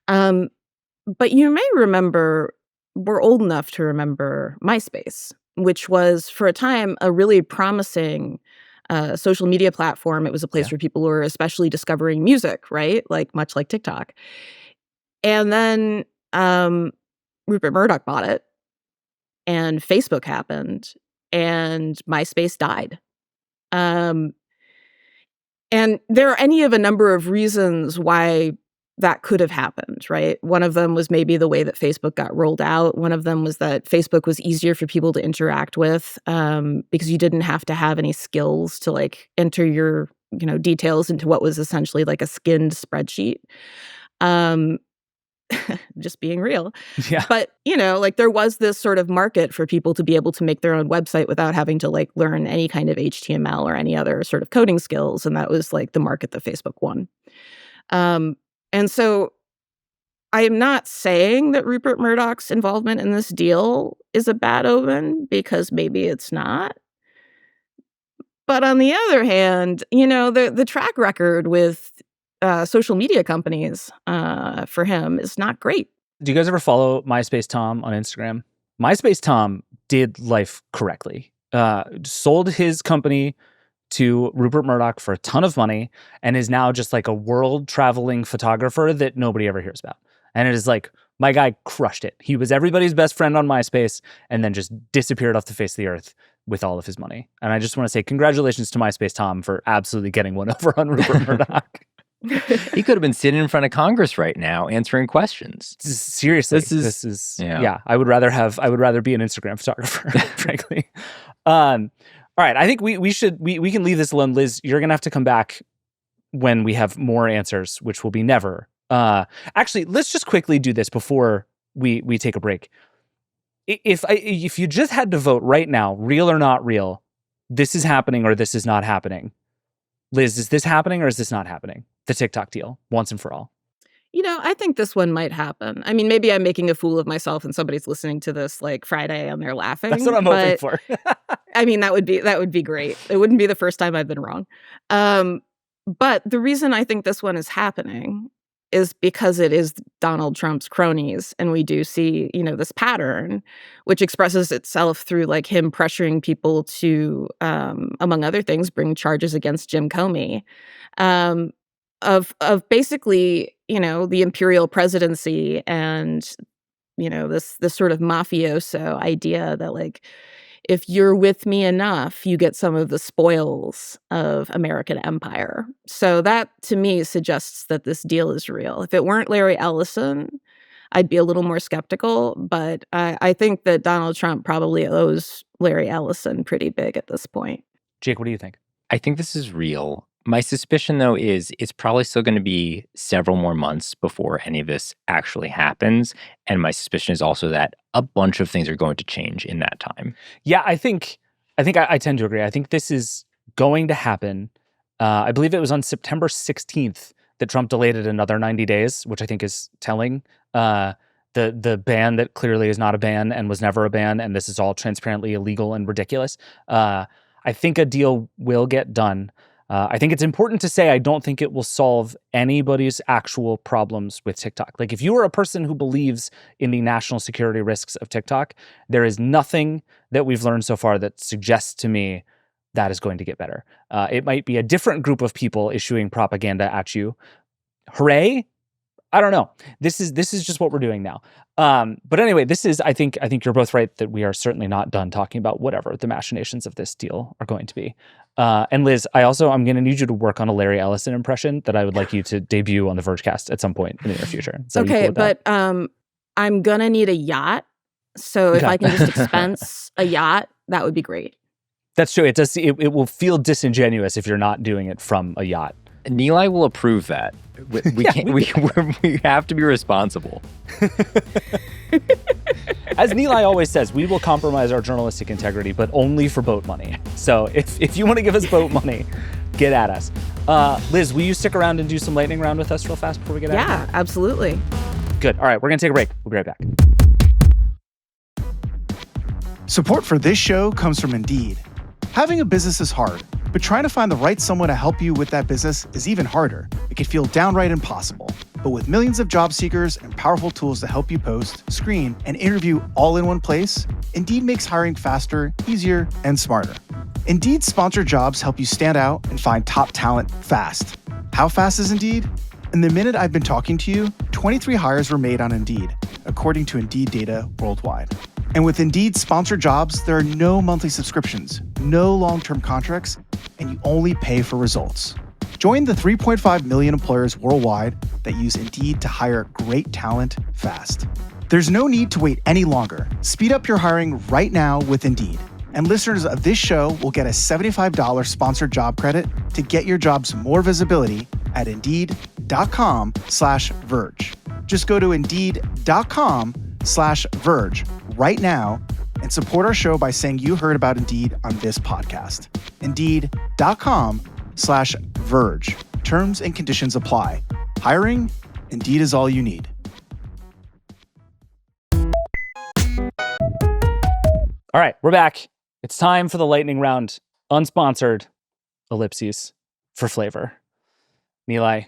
But you may remember, we're old enough to remember MySpace, which was, for a time, a really promising social media platform. It was a place where people were especially discovering music, right? Like, much like TikTok. And then Rupert Murdoch bought it, and Facebook happened, and MySpace died. And there are any of a number of reasons why that could have happened, right? One of them was maybe the way that Facebook got rolled out. One of them was that Facebook was easier for people to interact with because you didn't have to have any skills to like enter your, details into what was essentially like a skinned spreadsheet. Just being real. Yeah. But, like, there was this sort of market for people to be able to make their own website without having to like learn any kind of HTML or any other sort of coding skills. And that was like the market that Facebook won. And so I am not saying that Rupert Murdoch's involvement in this deal is a bad omen, because maybe it's not. But on the other hand, the track record with social media companies for him is not great. Do you guys ever follow MySpace Tom on Instagram? MySpace Tom did life correctly. sold his company to Rupert Murdoch for a ton of money and is now just like a world-traveling photographer that nobody ever hears about. And it is like, my guy crushed it. He was everybody's best friend on MySpace and then just disappeared off the face of the earth with all of his money. And I just want to say congratulations to MySpace Tom for absolutely getting one over on Rupert Murdoch. He could have been sitting in front of Congress right now answering questions. Seriously, this is yeah. I would rather be an Instagram photographer, frankly. All right, I think we can leave this alone. Liz, you're gonna have to come back when we have more answers, which will be never. Actually, let's just quickly do this before we take a break. If you just had to vote right now, real or not real, this is happening or this is not happening. Liz, is this happening or is this not happening? The TikTok deal, once and for all. I think this one might happen. I mean, maybe I'm making a fool of myself and somebody's listening to this like Friday and they're laughing. That's what I'm hoping for. I mean, that would be great. It wouldn't be the first time I've been wrong. But the reason I think this one is happening is because it is Donald Trump's cronies. And we do see, this pattern, which expresses itself through like him pressuring people to, among other things, bring charges against Jim Comey. Of basically, the imperial presidency and, this sort of mafioso idea that like, if you're with me enough, you get some of the spoils of American empire. So that to me suggests that this deal is real. If it weren't Larry Ellison, I'd be a little more skeptical, but I think that Donald Trump probably owes Larry Ellison pretty big at this point. Jake, what do you think? I think this is real. My suspicion, though, is it's probably still going to be several more months before any of this actually happens. And my suspicion is also that a bunch of things are going to change in that time. Yeah, I think I tend to agree. I think this is going to happen. I believe it was on September 16th that Trump delayed it another 90 days, which I think is telling. The ban that clearly is not a ban and was never a ban, and this is all transparently illegal and ridiculous. I think a deal will get done. I think it's important to say I don't think it will solve anybody's actual problems with TikTok. Like, if you are a person who believes in the national security risks of TikTok, there is nothing that we've learned so far that suggests to me that is going to get better. It might be a different group of people issuing propaganda at you. Hooray! I don't know. This is just what we're doing now. But anyway, I think you're both right that we are certainly not done talking about whatever the machinations of this deal are going to be. And Liz, I'm going to need you to work on a Larry Ellison impression that I would like you to debut on the Vergecast at some point in the near future. Okay, but I'm going to need a yacht. So if I can just expense a yacht, that would be great. That's true. It does. It will feel disingenuous if you're not doing it from a yacht. Nilay will approve that. We have to be responsible. As Nilay always says, we will compromise our journalistic integrity, but only for boat money. So if you want to give us boat money, get at us. Liz, will you stick around and do some lightning round with us real fast before we get out of here? Yeah, absolutely. Good. All right, we're going to take a break. We'll be right back. Support for this show comes from Indeed. Having a business is hard, but trying to find the right someone to help you with that business is even harder. It can feel downright impossible. But with millions of job seekers and powerful tools to help you post, screen, and interview all in one place, Indeed makes hiring faster, easier, and smarter. Indeed's sponsored jobs help you stand out and find top talent fast. How fast is Indeed? In the minute I've been talking to you, 23 hires were made on Indeed, according to Indeed data worldwide. And with Indeed's sponsored jobs, there are no monthly subscriptions, no long-term contracts, and you only pay for results. Join the 3.5 million employers worldwide that use Indeed to hire great talent fast. There's no need to wait any longer. Speed up your hiring right now with Indeed. And listeners of this show will get a $75 sponsored job credit to get your jobs more visibility at Indeed.com/Verge. Just go to Indeed.com/Verge right now and support our show by saying you heard about Indeed on this podcast. Indeed.com/Verge. Terms and conditions apply. Hiring? Indeed is all you need. All right, we're back. It's time for the lightning round. Unsponsored ellipses for flavor. Nilay,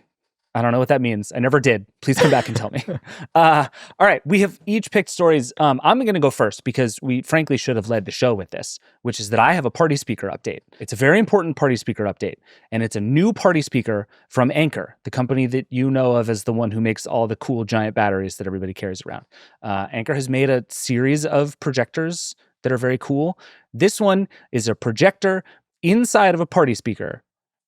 I don't know what that means. I never did. Please come back and tell me. All right. We have each picked stories. I'm going to go first because we frankly should have led the show with this, which is that I have a party speaker update. It's a very important party speaker update, and it's a new party speaker from Anker, the company that you know of as the one who makes all the cool giant batteries that everybody carries around. Anker has made a series of projectors that are very cool. This one is a projector inside of a party speaker,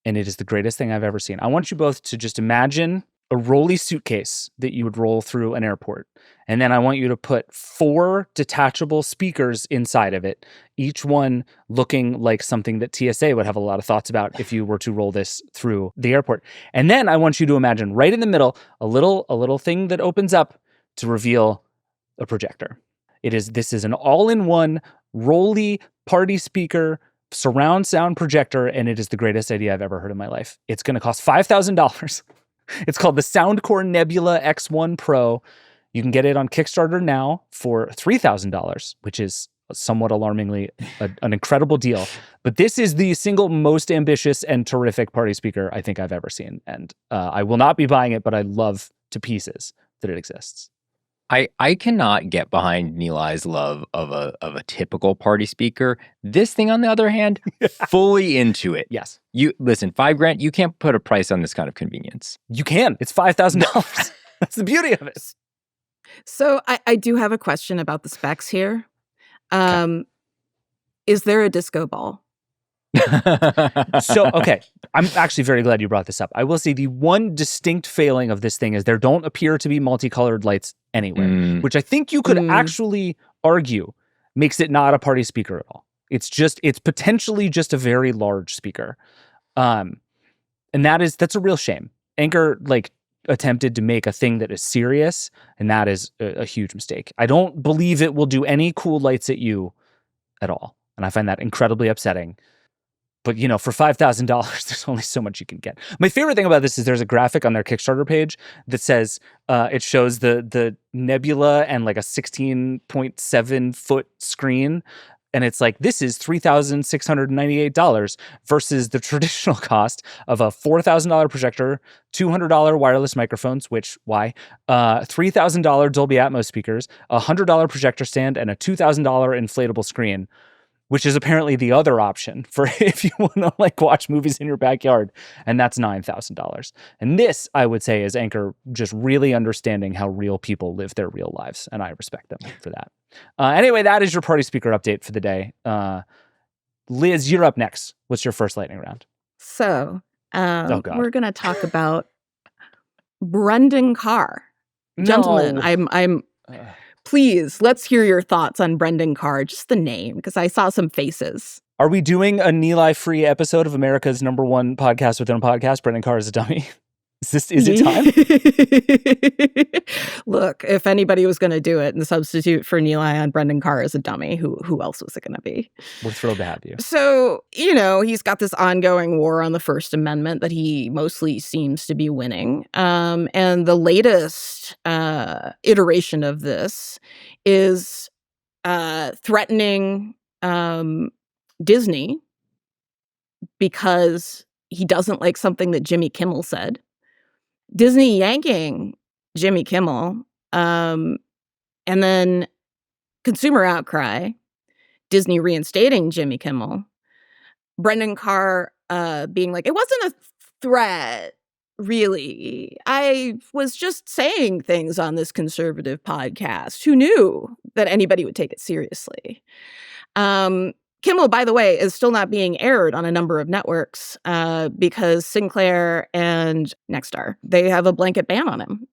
and it is the greatest thing I've ever seen. I want you both to just imagine a rolly suitcase that you would roll through an airport. And then I want you to put 4 detachable speakers inside of it, each one looking like something that TSA would have a lot of thoughts about if you were to roll this through the airport. And then I want you to imagine right in the middle, a little thing that opens up to reveal a projector. This is an all-in-one rolly party speaker surround sound projector, and it is the greatest idea I've ever heard in my life. It's going to cost $5,000. It's called the Soundcore Nebula X1 Pro. You can get it on Kickstarter now for $3,000, which is somewhat alarmingly an incredible deal. But this is the single most ambitious and terrific party speaker I think I've ever seen. And I will not be buying it, but I love to pieces that it exists. I cannot get behind Nilai's love of a typical party speaker. This thing, on the other hand, fully into it. Yes. You listen, $5,000, you can't put a price on this kind of convenience. You can. It's $5,000. That's the beauty of it. So I do have a question about the specs here. Okay. Is there a disco ball? So, okay, I'm actually very glad you brought this up. I will say the one distinct failing of this thing is there don't appear to be multicolored lights anywhere, which I think you could actually argue makes it not a party speaker at all. It's potentially just a very large speaker. And that's a real shame. Anker attempted to make a thing that is serious, and that is a huge mistake. I don't believe it will do any cool lights at you at all. And I find that incredibly upsetting. But, for $5,000, there's only so much you can get. My favorite thing about this is there's a graphic on their Kickstarter page that says it shows the nebula and like a 16.7 foot screen. And it's like, this is $3,698 versus the traditional cost of a $4,000 projector, $200 wireless microphones, which, why? $3,000 Dolby Atmos speakers, a $100 projector stand, and a $2,000 inflatable screen, which is apparently the other option for if you want to watch movies in your backyard, and that's $9,000. And this, I would say, is Anker just really understanding how real people live their real lives, and I respect them for that. Anyway, that is your party speaker update for the day. Liz, you're up next. What's your first lightning round? So, we're going to talk about Brendan Carr. No. Gentlemen, please, let's hear your thoughts on Brendan Carr, just the name, because I saw some faces. Are we doing a Nilai-free episode of America's #1 podcast within a podcast? Brendan Carr is a dummy. Is it time? Look, if anybody was going to do it and substitute for Nilai on Brendan Carr as a dummy, who else was it going to be? We're thrilled to have you. So, he's got this ongoing war on the First Amendment that he mostly seems to be winning. And the latest iteration of this is threatening Disney because he doesn't like something that Jimmy Kimmel said. Disney yanking Jimmy Kimmel, and then consumer outcry, Disney reinstating Jimmy Kimmel, Brendan Carr being like, it wasn't a threat, really. I was just saying things on this conservative podcast. Who knew that anybody would take it seriously? Kimmel, by the way, is still not being aired on a number of networks because Sinclair and Nexstar, they have a blanket ban on him.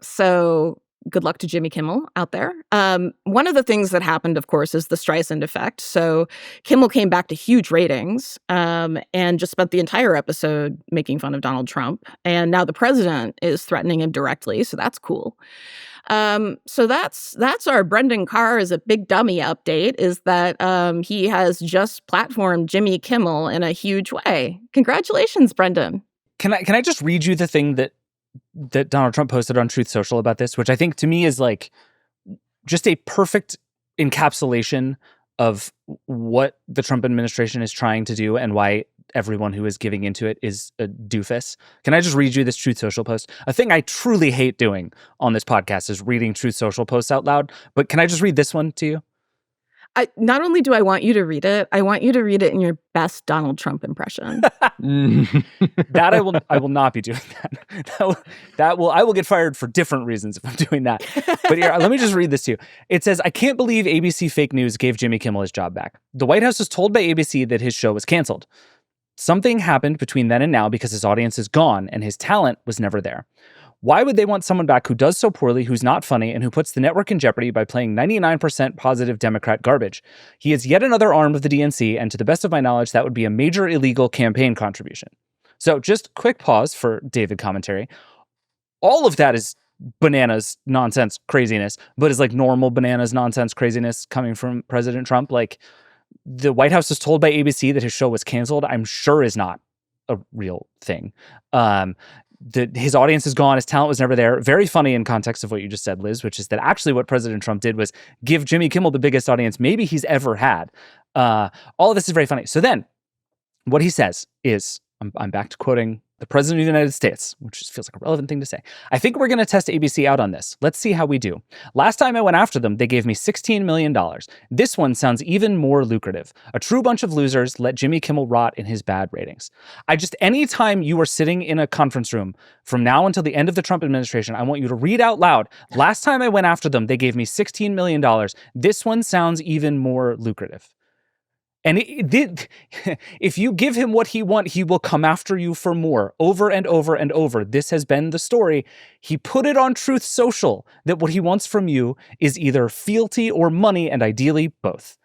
So good luck to Jimmy Kimmel out there. One of the things that happened, of course, is the Streisand effect. So Kimmel came back to huge ratings and just spent the entire episode making fun of Donald Trump. And now the president is threatening him directly. So that's cool. So that's our Brendan Carr is a big dummy update, is that he has just platformed Jimmy Kimmel in a huge way. Congratulations, Brendan. Can I just read you the thing that Donald Trump posted on Truth Social about this, which I think to me is just a perfect encapsulation of what the Trump administration is trying to do and why everyone who is giving into it is a doofus. Can I just read you this Truth Social post? A thing I truly hate doing on this podcast is reading Truth Social posts out loud. But can I just read this one to you? Not only do I want you to read it, I want you to read it in your best Donald Trump impression. That I will not be doing that. I will get fired for different reasons if I'm doing that. But here, let me just read this to you. It says, I can't believe ABC fake news gave Jimmy Kimmel his job back. The White House was told by ABC that his show was canceled. Something happened between then and now because his audience is gone and his talent was never there. Why would they want someone back who does so poorly, who's not funny, and who puts the network in jeopardy by playing 99% positive Democrat garbage? He is yet another arm of the DNC, and to the best of my knowledge, that would be a major illegal campaign contribution. So just quick pause for David commentary. All of that is bananas, nonsense, craziness, but is like normal bananas, nonsense, craziness coming from President Trump. Like, the White House was told by ABC that his show was canceled, I'm sure is not a real thing. His audience is gone. His talent was never there. Very funny in context of what you just said, Liz, which is that actually what President Trump did was give Jimmy Kimmel the biggest audience maybe he's ever had. All of this is very funny. So then what he says is, I'm back to quoting the President of the United States, which just feels like a relevant thing to say. I think we're going to test ABC out on this. Let's see how we do. Last time I went after them, they gave me $16 million. This one sounds even more lucrative. A true bunch of losers let Jimmy Kimmel rot in his bad ratings. Anytime you are sitting in a conference room from now until the end of the Trump administration, I want you to read out loud. Last time I went after them, they gave me $16 million. This one sounds even more lucrative. And if you give him what he wants, he will come after you for more, over and over and over. This has been the story. He put it on Truth Social that what he wants from you is either fealty or money, and ideally both.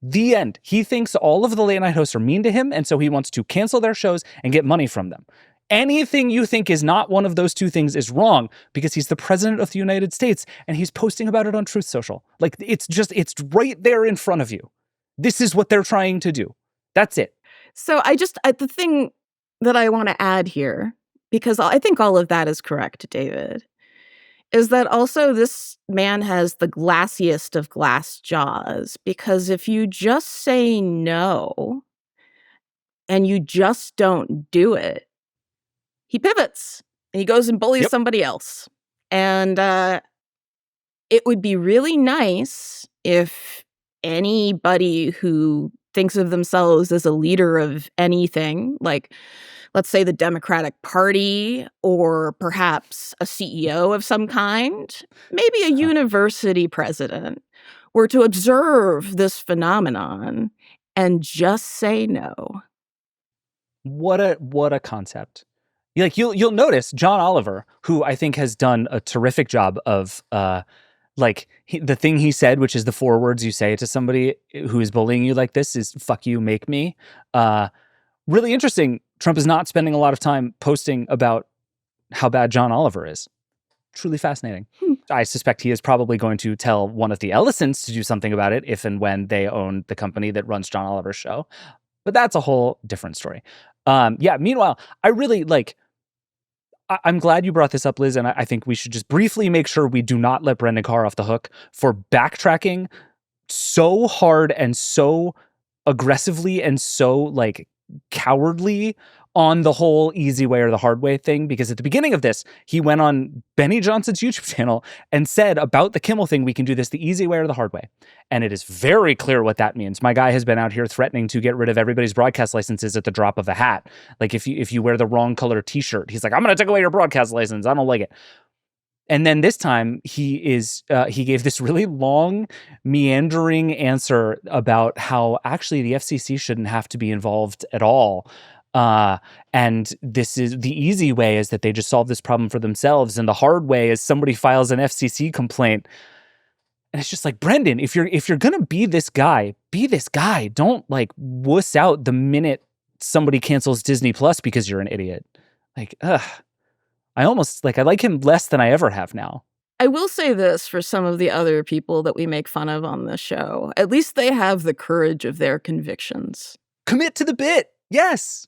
The end. He thinks all of the late night hosts are mean to him, and so he wants to cancel their shows and get money from them. Anything you think is not one of those two things is wrong, because he's the president of the United States and he's posting about it on Truth Social. Like, it's right there in front of you. This is what they're trying to do. That's it. So the thing that I want to add here, because I think all of that is correct, David, is that also this man has the glassiest of glass jaws, because if you just say no and you just don't do it, he pivots and he goes and bullies somebody else. And it would be really nice if anybody who thinks of themselves as a leader of anything, like, let's say, the Democratic Party, or perhaps a CEO of some kind, maybe a university president, were to observe this phenomenon and just say no. What a concept. Like, you'll notice John Oliver, who I think has done a terrific job of the thing he said, which is the 4 words you say to somebody who is bullying you like this, is "fuck you, make me." Really interesting. Trump is not spending a lot of time posting about how bad John Oliver is. Truly fascinating. I suspect he is probably going to tell one of the Ellisons to do something about it if and when they own the company that runs John Oliver's show. But that's a whole different story. Meanwhile, I really I'm glad you brought this up, Liz, and I think we should just briefly make sure we do not let Brendan Carr off the hook for backtracking so hard and so aggressively and so cowardly on the whole easy way or the hard way thing. Because at the beginning of this, he went on Benny Johnson's YouTube channel and said about the Kimmel thing, we can do this the easy way or the hard way. And it is very clear what that means. My guy has been out here threatening to get rid of everybody's broadcast licenses at the drop of a hat. Like, if you wear the wrong color t-shirt, he's like, I'm going to take away your broadcast license. I don't like it. And then this time he gave this really long, meandering answer about how actually the FCC shouldn't have to be involved at all. And this is the easy way, is that they just solve this problem for themselves. And the hard way is somebody files an FCC complaint. And it's just like, Brendan, if you're going to be this guy, be this guy. Don't wuss out the minute somebody cancels Disney Plus because you're an idiot. I almost I like him less than I ever have now. I will say this for some of the other people that we make fun of on this show. At least they have the courage of their convictions. Commit to the bit. Yes.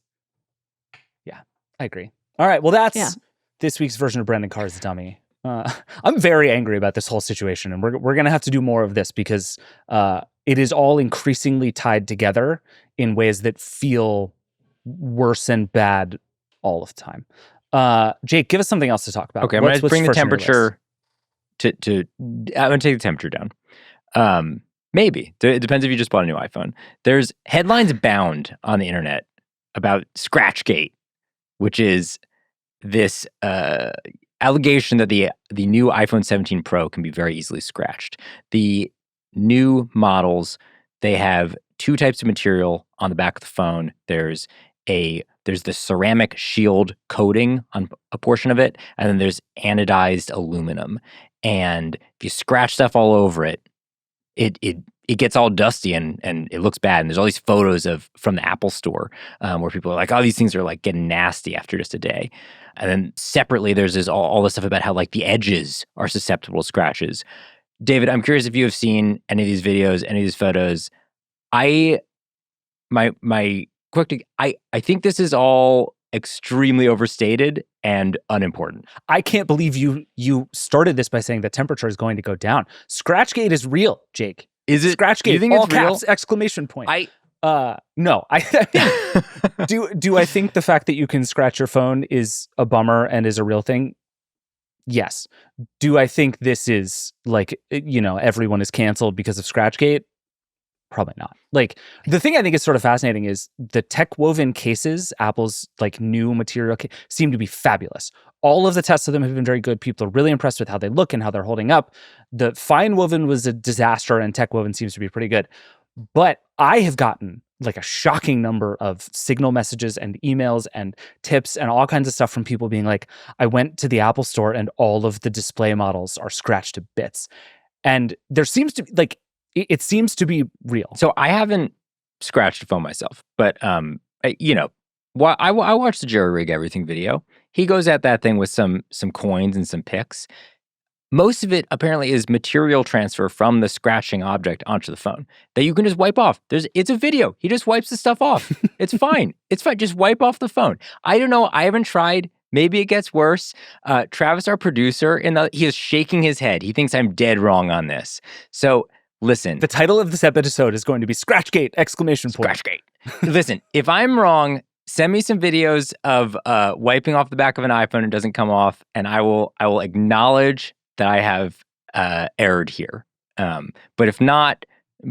Yeah, I agree. All right. Well, that's this week's version of Brendan Carr's Dummy. I'm very angry about this whole situation, and we're going to have to do more of this because it is all increasingly tied together in ways that feel worse and bad all of the time. Jake, give us something else to talk about. Okay, I'm going to bring the temperature I'm going to take the temperature down. Maybe. It depends if you just bought a new iPhone. There's headlines abound on the internet about Scratchgate, which is this allegation that the new iPhone 17 Pro can be very easily scratched. The new models, they have two types of material on the back of the phone. There's the ceramic shield coating on a portion of it, and then there's anodized aluminum. And if you scratch stuff all over it, it gets all dusty and it looks bad. And there's all these photos from the Apple store where people are like, oh, these things are like getting nasty after just a day. And then separately, there's all this stuff about how like the edges are susceptible to scratches. David, I'm curious if you have seen any of these videos, any of these photos. I think this is all extremely overstated and unimportant. I can't believe you started this by saying the temperature is going to go down. Scratchgate is real, Jake. Is it? Scratchgate? Do you think all it's real? caps! Exclamation point. No. Do I think the fact that you can scratch your phone is a bummer and is a real thing? Yes. Do I think this is like, everyone is canceled because of Scratchgate? Probably not. Like, the thing I think is sort of fascinating is the tech woven cases, Apple's like new material seem to be fabulous. All of the tests of them have been very good. People are really impressed with how they look and how they're holding up. The fine woven was a disaster and tech woven seems to be pretty good. But I have gotten like a shocking number of signal messages and emails and tips and all kinds of stuff from people being like, I went to the Apple store and all of the display models are scratched to bits. And there seems to be like, it seems to be real. So I haven't scratched a phone myself, but I watched the Jerry Rig Everything video. He goes at that thing with some coins and some pics. Most of it apparently is material transfer from the scratching object onto the phone that you can just wipe off. It's a video. He just wipes the stuff off. It's fine. It's fine. Just wipe off the phone. I don't know. I haven't tried. Maybe it gets worse. Travis, our producer, he is shaking his head. He thinks I'm dead wrong on this. So listen. The title of this episode is going to be Scratchgate! Exclamation point. Scratchgate. Listen, if I'm wrong, send me some videos of wiping off the back of an iPhone and it doesn't come off, and I will acknowledge that I have erred here. But if not,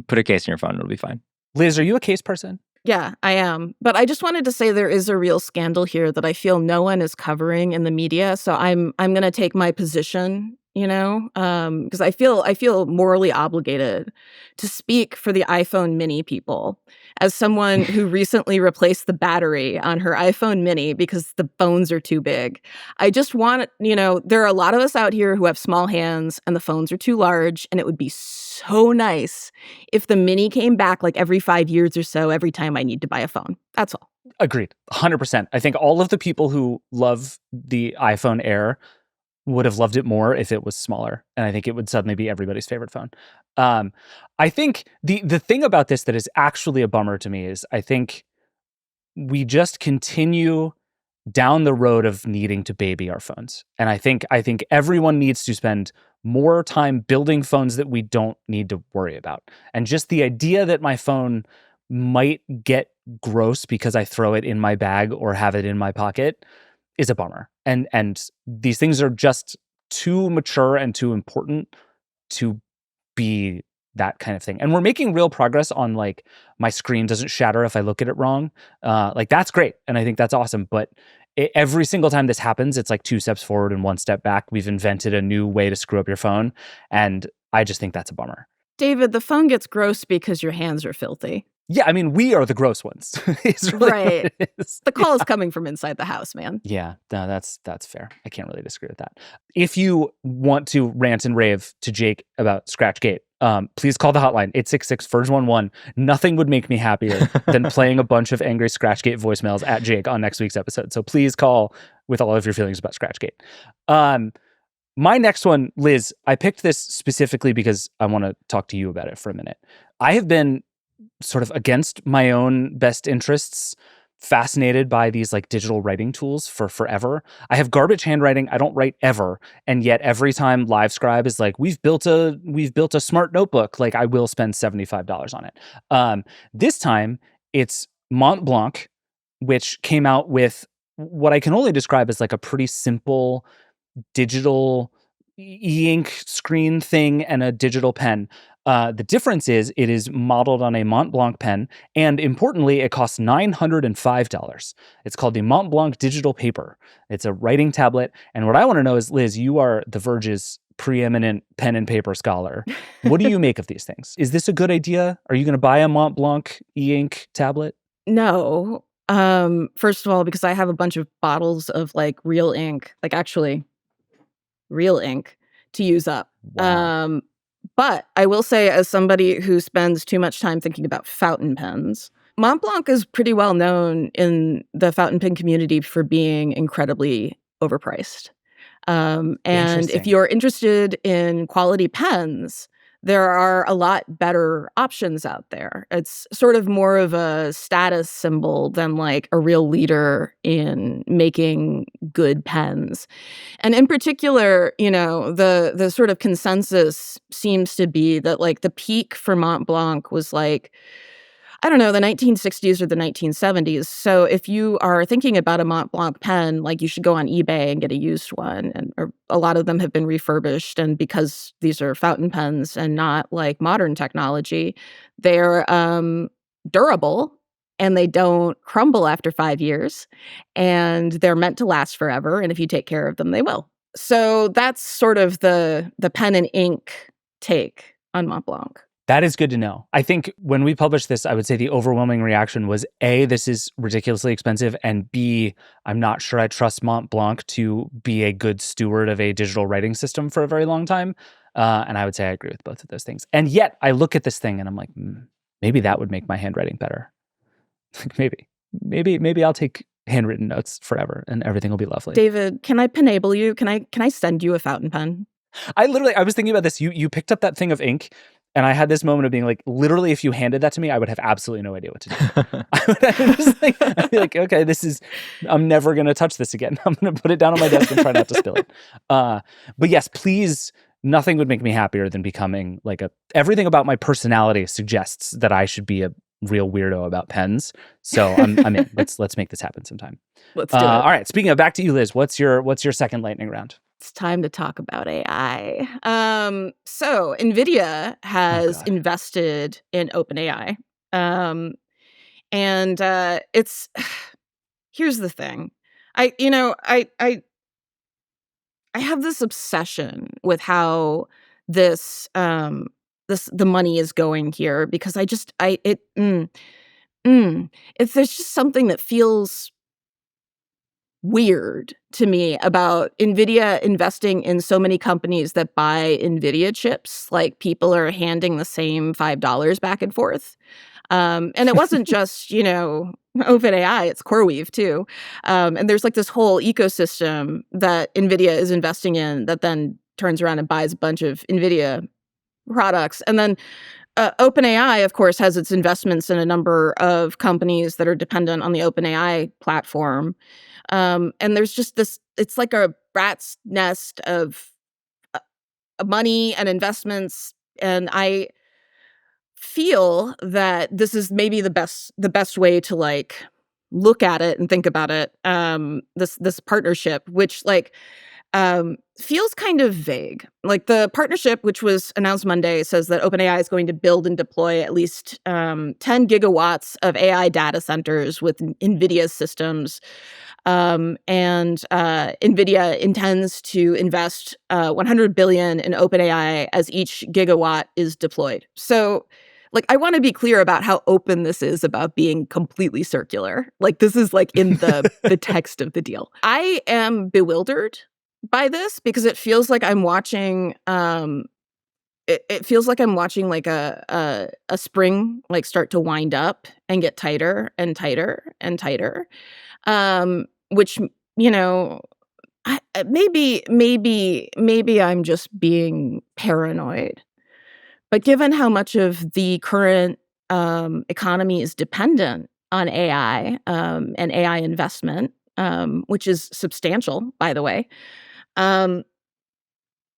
put a case in your phone. It'll be fine. Liz, are you a case person? Yeah, I am. But I just wanted to say there is a real scandal here that I feel no one is covering in the media. So I'm going to take my position, because I feel morally obligated to speak for the iPhone mini people as someone who recently replaced the battery on her iPhone mini because the phones are too big. I just want, there are a lot of us out here who have small hands and the phones are too large, and it would be so nice if the mini came back like every 5 years or so every time I need to buy a phone. That's all. Agreed. 100%. I think all of the people who love the iPhone Air would have loved it more if it was smaller. And I think it would suddenly be everybody's favorite phone. I think the thing about this that is actually a bummer to me is I think we just continue down the road of needing to baby our phones. And I think everyone needs to spend more time building phones that we don't need to worry about. And just the idea that my phone might get gross because I throw it in my bag or have it in my pocket is a bummer. And these things are just too mature and too important to be that kind of thing. And we're making real progress on like my screen doesn't shatter if I look at it wrong. Like that's great. And I think that's awesome. But every single time this happens, it's like 2 steps forward and 1 step back. We've invented a new way to screw up your phone. And I just think that's a bummer. David, the phone gets gross because your hands are filthy. Yeah, I mean, we are the gross ones. It's really right. what it is. The call is coming from inside the house, man. Yeah, no, that's fair. I can't really disagree with that. If you want to rant and rave to Jake about Scratchgate, please call the hotline, 866-VERGE11. Nothing would make me happier than playing a bunch of angry Scratchgate voicemails at Jake on next week's episode. So please call with all of your feelings about Scratchgate. My next one, Liz, I picked this specifically because I want to talk to you about it for a minute. I have been sort of against my own best interests, fascinated by these like digital writing tools for forever. I have garbage handwriting. I don't write ever. And yet every time LiveScribe is like, we've built a smart notebook, like I will spend $75 on it. This time it's Mont Blanc which came out with what I can only describe as like a pretty simple digital e-ink screen thing and a digital pen. The difference is it is modeled on a Mont Blanc pen, and importantly, it costs $905. It's called the Mont Blanc Digital Paper. It's a writing tablet. And what I want to know is, Liz, you are the Verge's preeminent pen and paper scholar. What do you make of these things? Is this a good idea? Are you going to buy a Mont Blanc e-ink tablet? No. First of all, because I have a bunch of bottles of like real ink, like actually real ink to use up. Wow. But I will say, as somebody who spends too much time thinking about fountain pens, Mont Blanc is pretty well known in the fountain pen community for being incredibly overpriced. And if Interesting. you're interested in quality pens, there are a lot better options out there. It's sort of more of a status symbol than like a real leader in making good pens. And in particular, you know, the sort of consensus seems to be that like the peak for Mont Blanc was like, I don't know, the 1960s or the 1970s. So if you are thinking about a Mont Blanc pen, like you should go on eBay and get a used one. And a lot of them have been refurbished. And because these are fountain pens and not like modern technology, they're durable and they don't crumble after 5 years. And they're meant to last forever. And if you take care of them, they will. So that's sort of the pen and ink take on Mont Blanc. That is good to know. I think when we published this, I would say the overwhelming reaction was A, this is ridiculously expensive, and B, I'm not sure I trust Mont Blanc to be a good steward of a digital writing system for a very long time. And I would say I agree with both of those things. And yet I look at this thing and I'm like, maybe that would make my handwriting better. Like maybe I'll take handwritten notes forever and everything will be lovely. David, can I penable you? Can I send you a fountain pen? I was thinking about this. You picked up that thing of ink. And I had this moment of being like, literally, if you handed that to me, I would have absolutely no idea what to do. I'd be like, okay, I'm never going to touch this again. I'm going to put it down on my desk and try not to spill it. But yes, please, nothing would make me happier than becoming like everything about my personality suggests that I should be a real weirdo about pens. So I'm in. Let's make this happen sometime. Let's do it. All right. Speaking of, back to you, Liz. What's your second lightning round? It's time to talk about AI. So Nvidia has invested in OpenAI. And it's here's the thing. I have this obsession with how the money is going here because there's just something that feels weird to me about Nvidia investing in so many companies that buy Nvidia chips. Like people are handing the same $5 back and forth. And it wasn't just, OpenAI, it's CoreWeave too. And there's like this whole ecosystem that Nvidia is investing in that then turns around and buys a bunch of Nvidia products. And then OpenAI, of course, has its investments in a number of companies that are dependent on the OpenAI platform. And there's just this, it's like a rat's nest of money and investments. And I feel that this is maybe the best way to like look at it and think about it. This partnership, which feels kind of vague. Like the partnership, which was announced Monday, says that OpenAI is going to build and deploy at least 10 gigawatts of AI data centers with NVIDIA systems. And NVIDIA intends to invest $100 billion in OpenAI as each gigawatt is deployed. So, I want to be clear about how open this is about being completely circular. This is in the text of the deal. I am bewildered by this because it feels like I'm watching. It feels like I'm watching a spring start to wind up and get tighter and tighter and tighter. Which, maybe I'm just being paranoid. But given how much of the current economy is dependent on AI and AI investment, which is substantial, by the way, I'm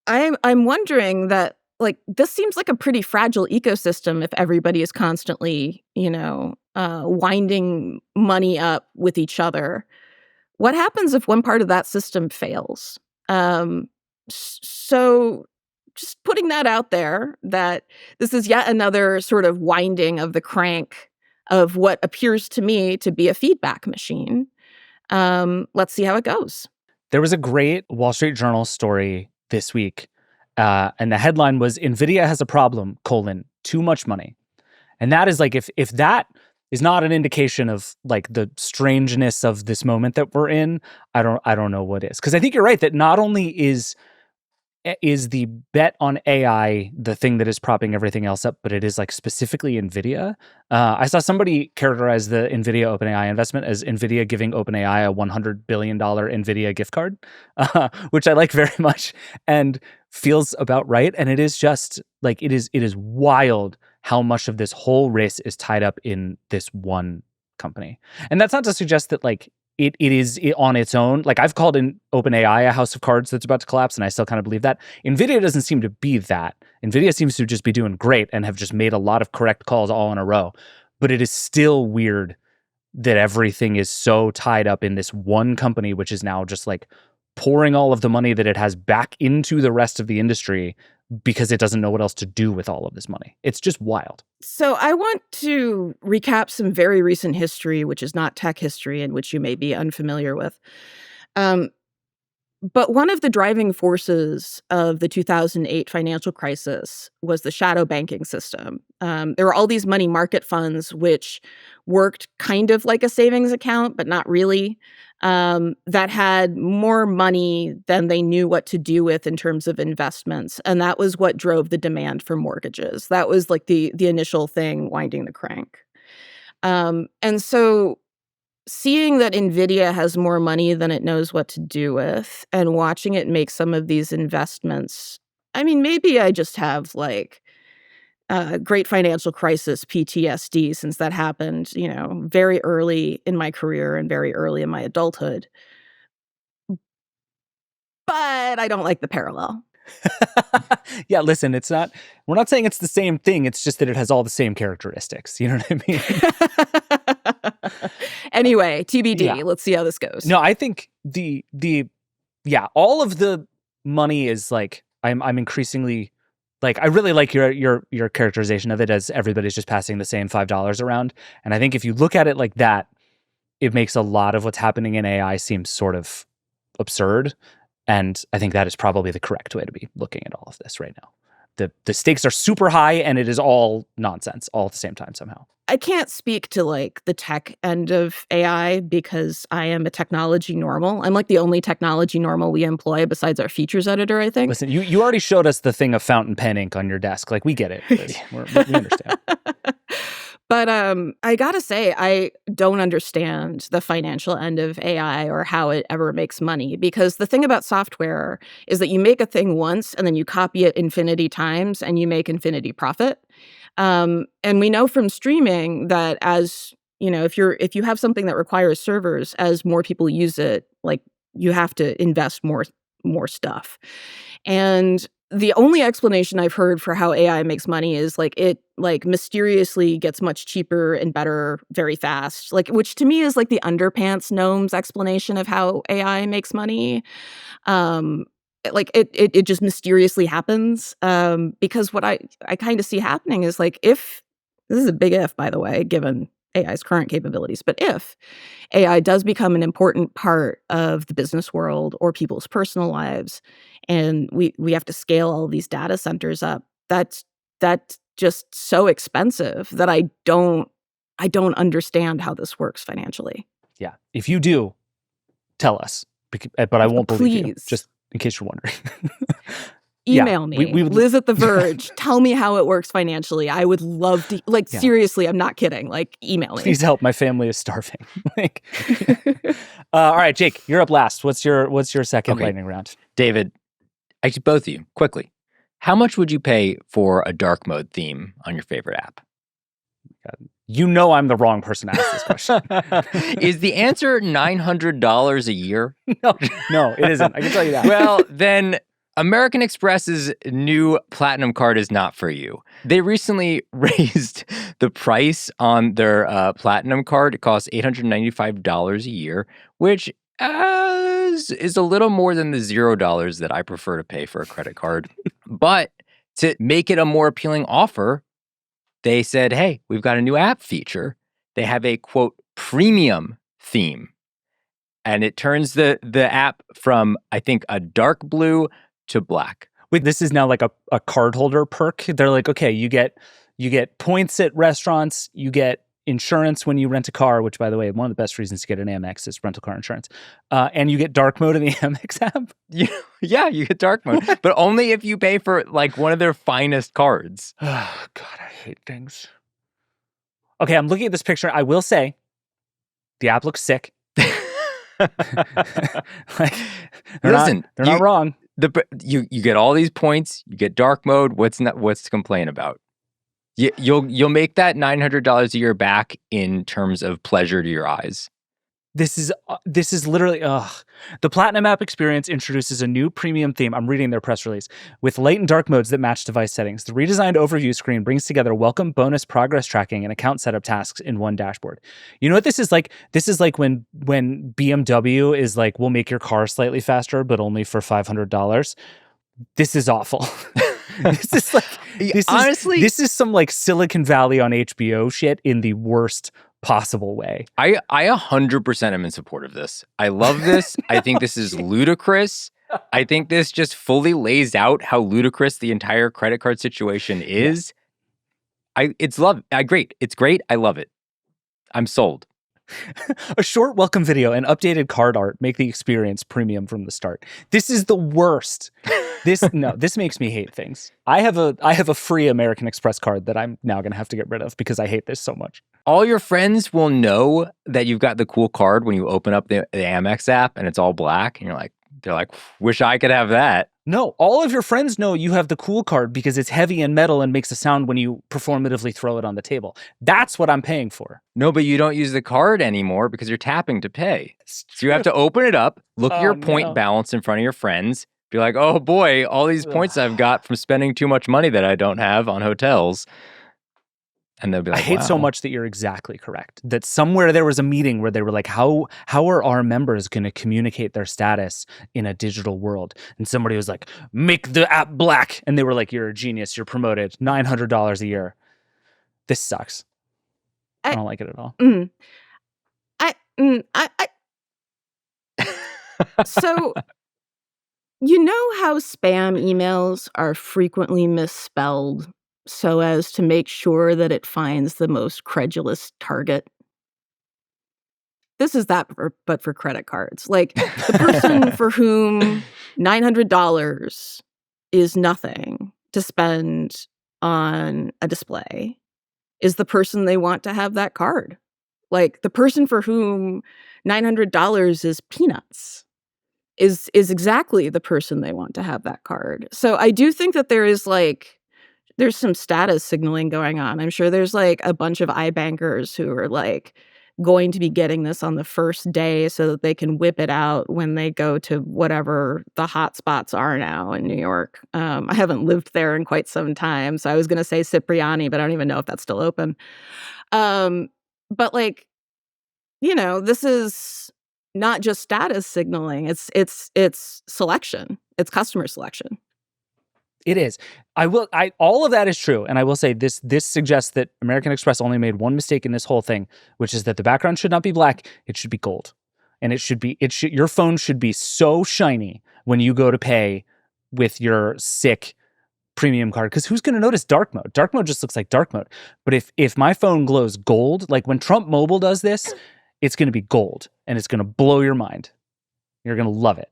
wondering that like, this seems like a pretty fragile ecosystem if everybody is constantly, winding money up with each other. What happens if one part of that system fails? So just putting that out there, that this is yet another sort of winding of the crank of what appears to me to be a feedback machine. Let's see how it goes. There was a great Wall Street Journal story this week, and the headline was "Nvidia has a problem: too much money." And that is like, if that is not an indication of like the strangeness of this moment that we're in, I don't know what is. Because I think you're right that not only is the bet on AI the thing that is propping everything else up, but it is like specifically Nvidia. I saw somebody characterize the Nvidia OpenAI investment as Nvidia giving OpenAI a $100 billion Nvidia gift card, which I like very much and feels about right. And it is just like, it is wild how much of this whole race is tied up in this one company. And that's not to suggest that like it is on its own. Like, I've called in OpenAI a house of cards that's about to collapse, and I still kind of believe that. Nvidia doesn't seem to be that. Nvidia seems to just be doing great and have just made a lot of correct calls all in a row. But it is still weird that everything is so tied up in this one company, which is now just like pouring all of the money that it has back into the rest of the industry because it doesn't know what else to do with all of this money. It's just wild. So I want to recap some very recent history, which is not tech history and which you may be unfamiliar with. But one of the driving forces of the 2008 financial crisis was the shadow banking system. There were all these money market funds which worked kind of like a savings account, but not really, that had more money than they knew what to do with in terms of investments. And that was what drove the demand for mortgages. That was like the initial thing winding the crank. And so seeing that Nvidia has more money than it knows what to do with and watching it make some of these investments, I mean, maybe I just have like great financial crisis PTSD since that happened, very early in my career and very early in my adulthood. But I don't like the parallel. Yeah, listen, we're not saying it's the same thing. It's just that it has all the same characteristics. You know what I mean? Anyway, TBD. Yeah. Let's see how this goes. No, I think all of the money is like, I'm increasingly like, I really like your characterization of it as everybody's just passing the same $5 around. And I think if you look at it like that, it makes a lot of what's happening in AI seem sort of absurd. And I think that is probably the correct way to be looking at all of this right now. The stakes are super high and it is all nonsense all at the same time somehow. I can't speak to like the tech end of AI because I am a technology normal. I'm like the only technology normal we employ besides our features editor, I think. Listen, you already showed us the thing of fountain pen ink on your desk. Like, we get it. We understand. But I gotta say, I don't understand the financial end of AI or how it ever makes money. Because the thing about software is that you make a thing once and then you copy it infinity times and you make infinity profit. And we know from streaming that as, if you have something that requires servers, as more people use it, like you have to invest more stuff. And the only explanation I've heard for how AI makes money is like it like mysteriously gets much cheaper and better very fast, like, which to me is like the underpants gnomes explanation of how AI makes money. Like it just mysteriously happens. Because what I kind of see happening is like, if this is a big if, by the way, given AI's current capabilities, but if AI does become an important part of the business world or people's personal lives, and we have to scale all of these data centers up, that's just so expensive that I don't understand how this works financially. Yeah. If you do, tell us, but I won't believe you, just in case you're wondering. Email me, we would, Liz at The Verge. Tell me how it works financially. I would love to, like, seriously, I'm not kidding. Like, email me. Please help. My family is starving. All right, Jake, you're up last. What's your second lightning round? David, actually, both of you, quickly. How much would you pay for a dark mode theme on your favorite app? You know I'm the wrong person to ask this question. Is the answer $900 a year? No, it isn't. I can tell you that. Well, then American Express's new Platinum card is not for you. They recently raised the price on their Platinum card. It costs $895 a year, which is a little more than the $0 that I prefer to pay for a credit card. But to make it a more appealing offer, they said, hey, we've got a new app feature. They have a, quote, premium theme. And it turns the app from, I think, a dark blue to black. Wait, this is now like a cardholder perk. They're like, okay, you get points at restaurants, you get insurance when you rent a car, which, by the way, one of the best reasons to get an Amex is rental car insurance. And you get dark mode in the Amex app. Yeah, you get dark mode, but only if you pay for like one of their finest cards. Oh, God, I hate things. Okay, I'm looking at this picture. I will say, the app looks sick. Like, they're not wrong. You get all these points. You get dark mode. What's to complain about? You'll make that $900 a year back in terms of pleasure to your eyes. This is literally the Platinum app experience introduces a new premium theme. I'm reading their press release with light and dark modes that match device settings. The redesigned overview screen brings together welcome bonus progress tracking and account setup tasks in one dashboard. You know what this is like? This is like when BMW is like, we'll make your car slightly faster, but only for $500. This is awful. This is some like Silicon Valley on HBO shit in the worst possible way. I 100% am in support of this. I love this. I think this is ludicrous. I think this just fully lays out how ludicrous the entire credit card situation is. Yeah. It's great. It's great. I love it. I'm sold. A short welcome video and updated card art make the experience premium from the start. This is the worst. This makes me hate things. I have a free American Express card that I'm now going to have to get rid of because I hate this so much. All your friends will know that you've got the cool card when you open up the Amex app and it's all black and they're like, wish I could have that. No, all of your friends know you have the cool card because it's heavy and metal and makes a sound when you performatively throw it on the table. That's what I'm paying for. No, but you don't use the card anymore because you're tapping to pay. So you have to open it up, look at your point balance in front of your friends, be like, oh boy, all these points I've got from spending too much money that I don't have on hotels. And they'll be like, I hate so much that you're exactly correct. That somewhere there was a meeting where they were like, how are our members going to communicate their status in a digital world? And somebody was like, make the app black. And they were like, you're a genius. You're promoted. $900 a year. This sucks. I don't like it at all. So, you know how spam emails are frequently misspelled so as to make sure that it finds the most credulous target? This is that, but for credit cards. Like, the person for whom $900 is nothing to spend on a display is the person they want to have that card. Like, the person for whom $900 is peanuts is exactly the person they want to have that card. So I do think that there's some status signaling going on. I'm sure there's like a bunch of iBankers who are like going to be getting this on the first day so that they can whip it out when they go to whatever the hot spots are now in New York. I haven't lived there in quite some time, so I was going to say Cipriani, but I don't even know if that's still open. But like, this is not just status signaling. It's selection. It's customer selection. It is. All of that is true. And I will say this suggests that American Express only made one mistake in this whole thing, which is that the background should not be black. It should be gold. And your phone should be so shiny when you go to pay with your sick premium card. Because who's going to notice dark mode? Dark mode just looks like dark mode. But if my phone glows gold, like when Trump Mobile does this, it's going to be gold and it's going to blow your mind. You're going to love it.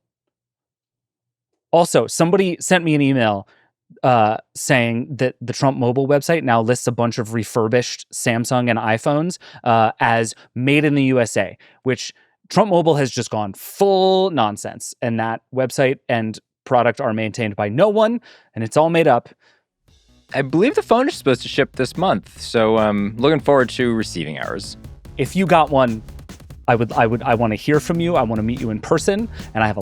Also, somebody sent me an email saying that the Trump Mobile website now lists a bunch of refurbished Samsung and iPhones as made in the USA, which Trump Mobile has just gone full nonsense. And that website and product are maintained by no one, and it's all made up. I believe the phone is supposed to ship this month, so I'm looking forward to receiving ours. If you got one, I want to hear from you. I want to meet you in person, and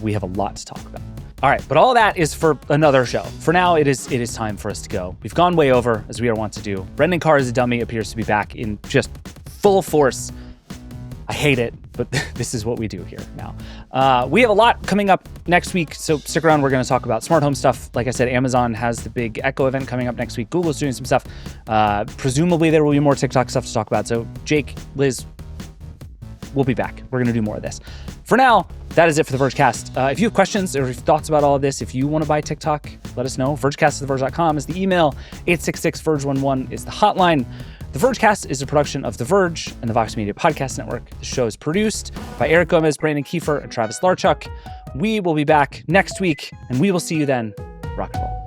we have a lot to talk about. All right, but all that is for another show. For now, it is time for us to go. We've gone way over, as we are wont to do. Brendan Carr is a dummy appears to be back in just full force. I hate it, but this is what we do here now. We have a lot coming up next week, so stick around. We're going to talk about smart home stuff. Like I said, Amazon has the big Echo event coming up next week. Google's doing some stuff. Presumably, there will be more TikTok stuff to talk about. So Jake, Liz, we'll be back. We're going to do more of this. For now, that is it for the Vergecast. If you have questions or thoughts about all of this, if you want to buy TikTok, let us know. Vergecast@theverge.com is the email. 866-VERGE11 is the hotline. The Vergecast is a production of The Verge and the Vox Media Podcast Network. The show is produced by Eric Gomez, Brandon Kiefer, and Travis Larchuk. We will be back next week, and we will see you then. Rock and roll.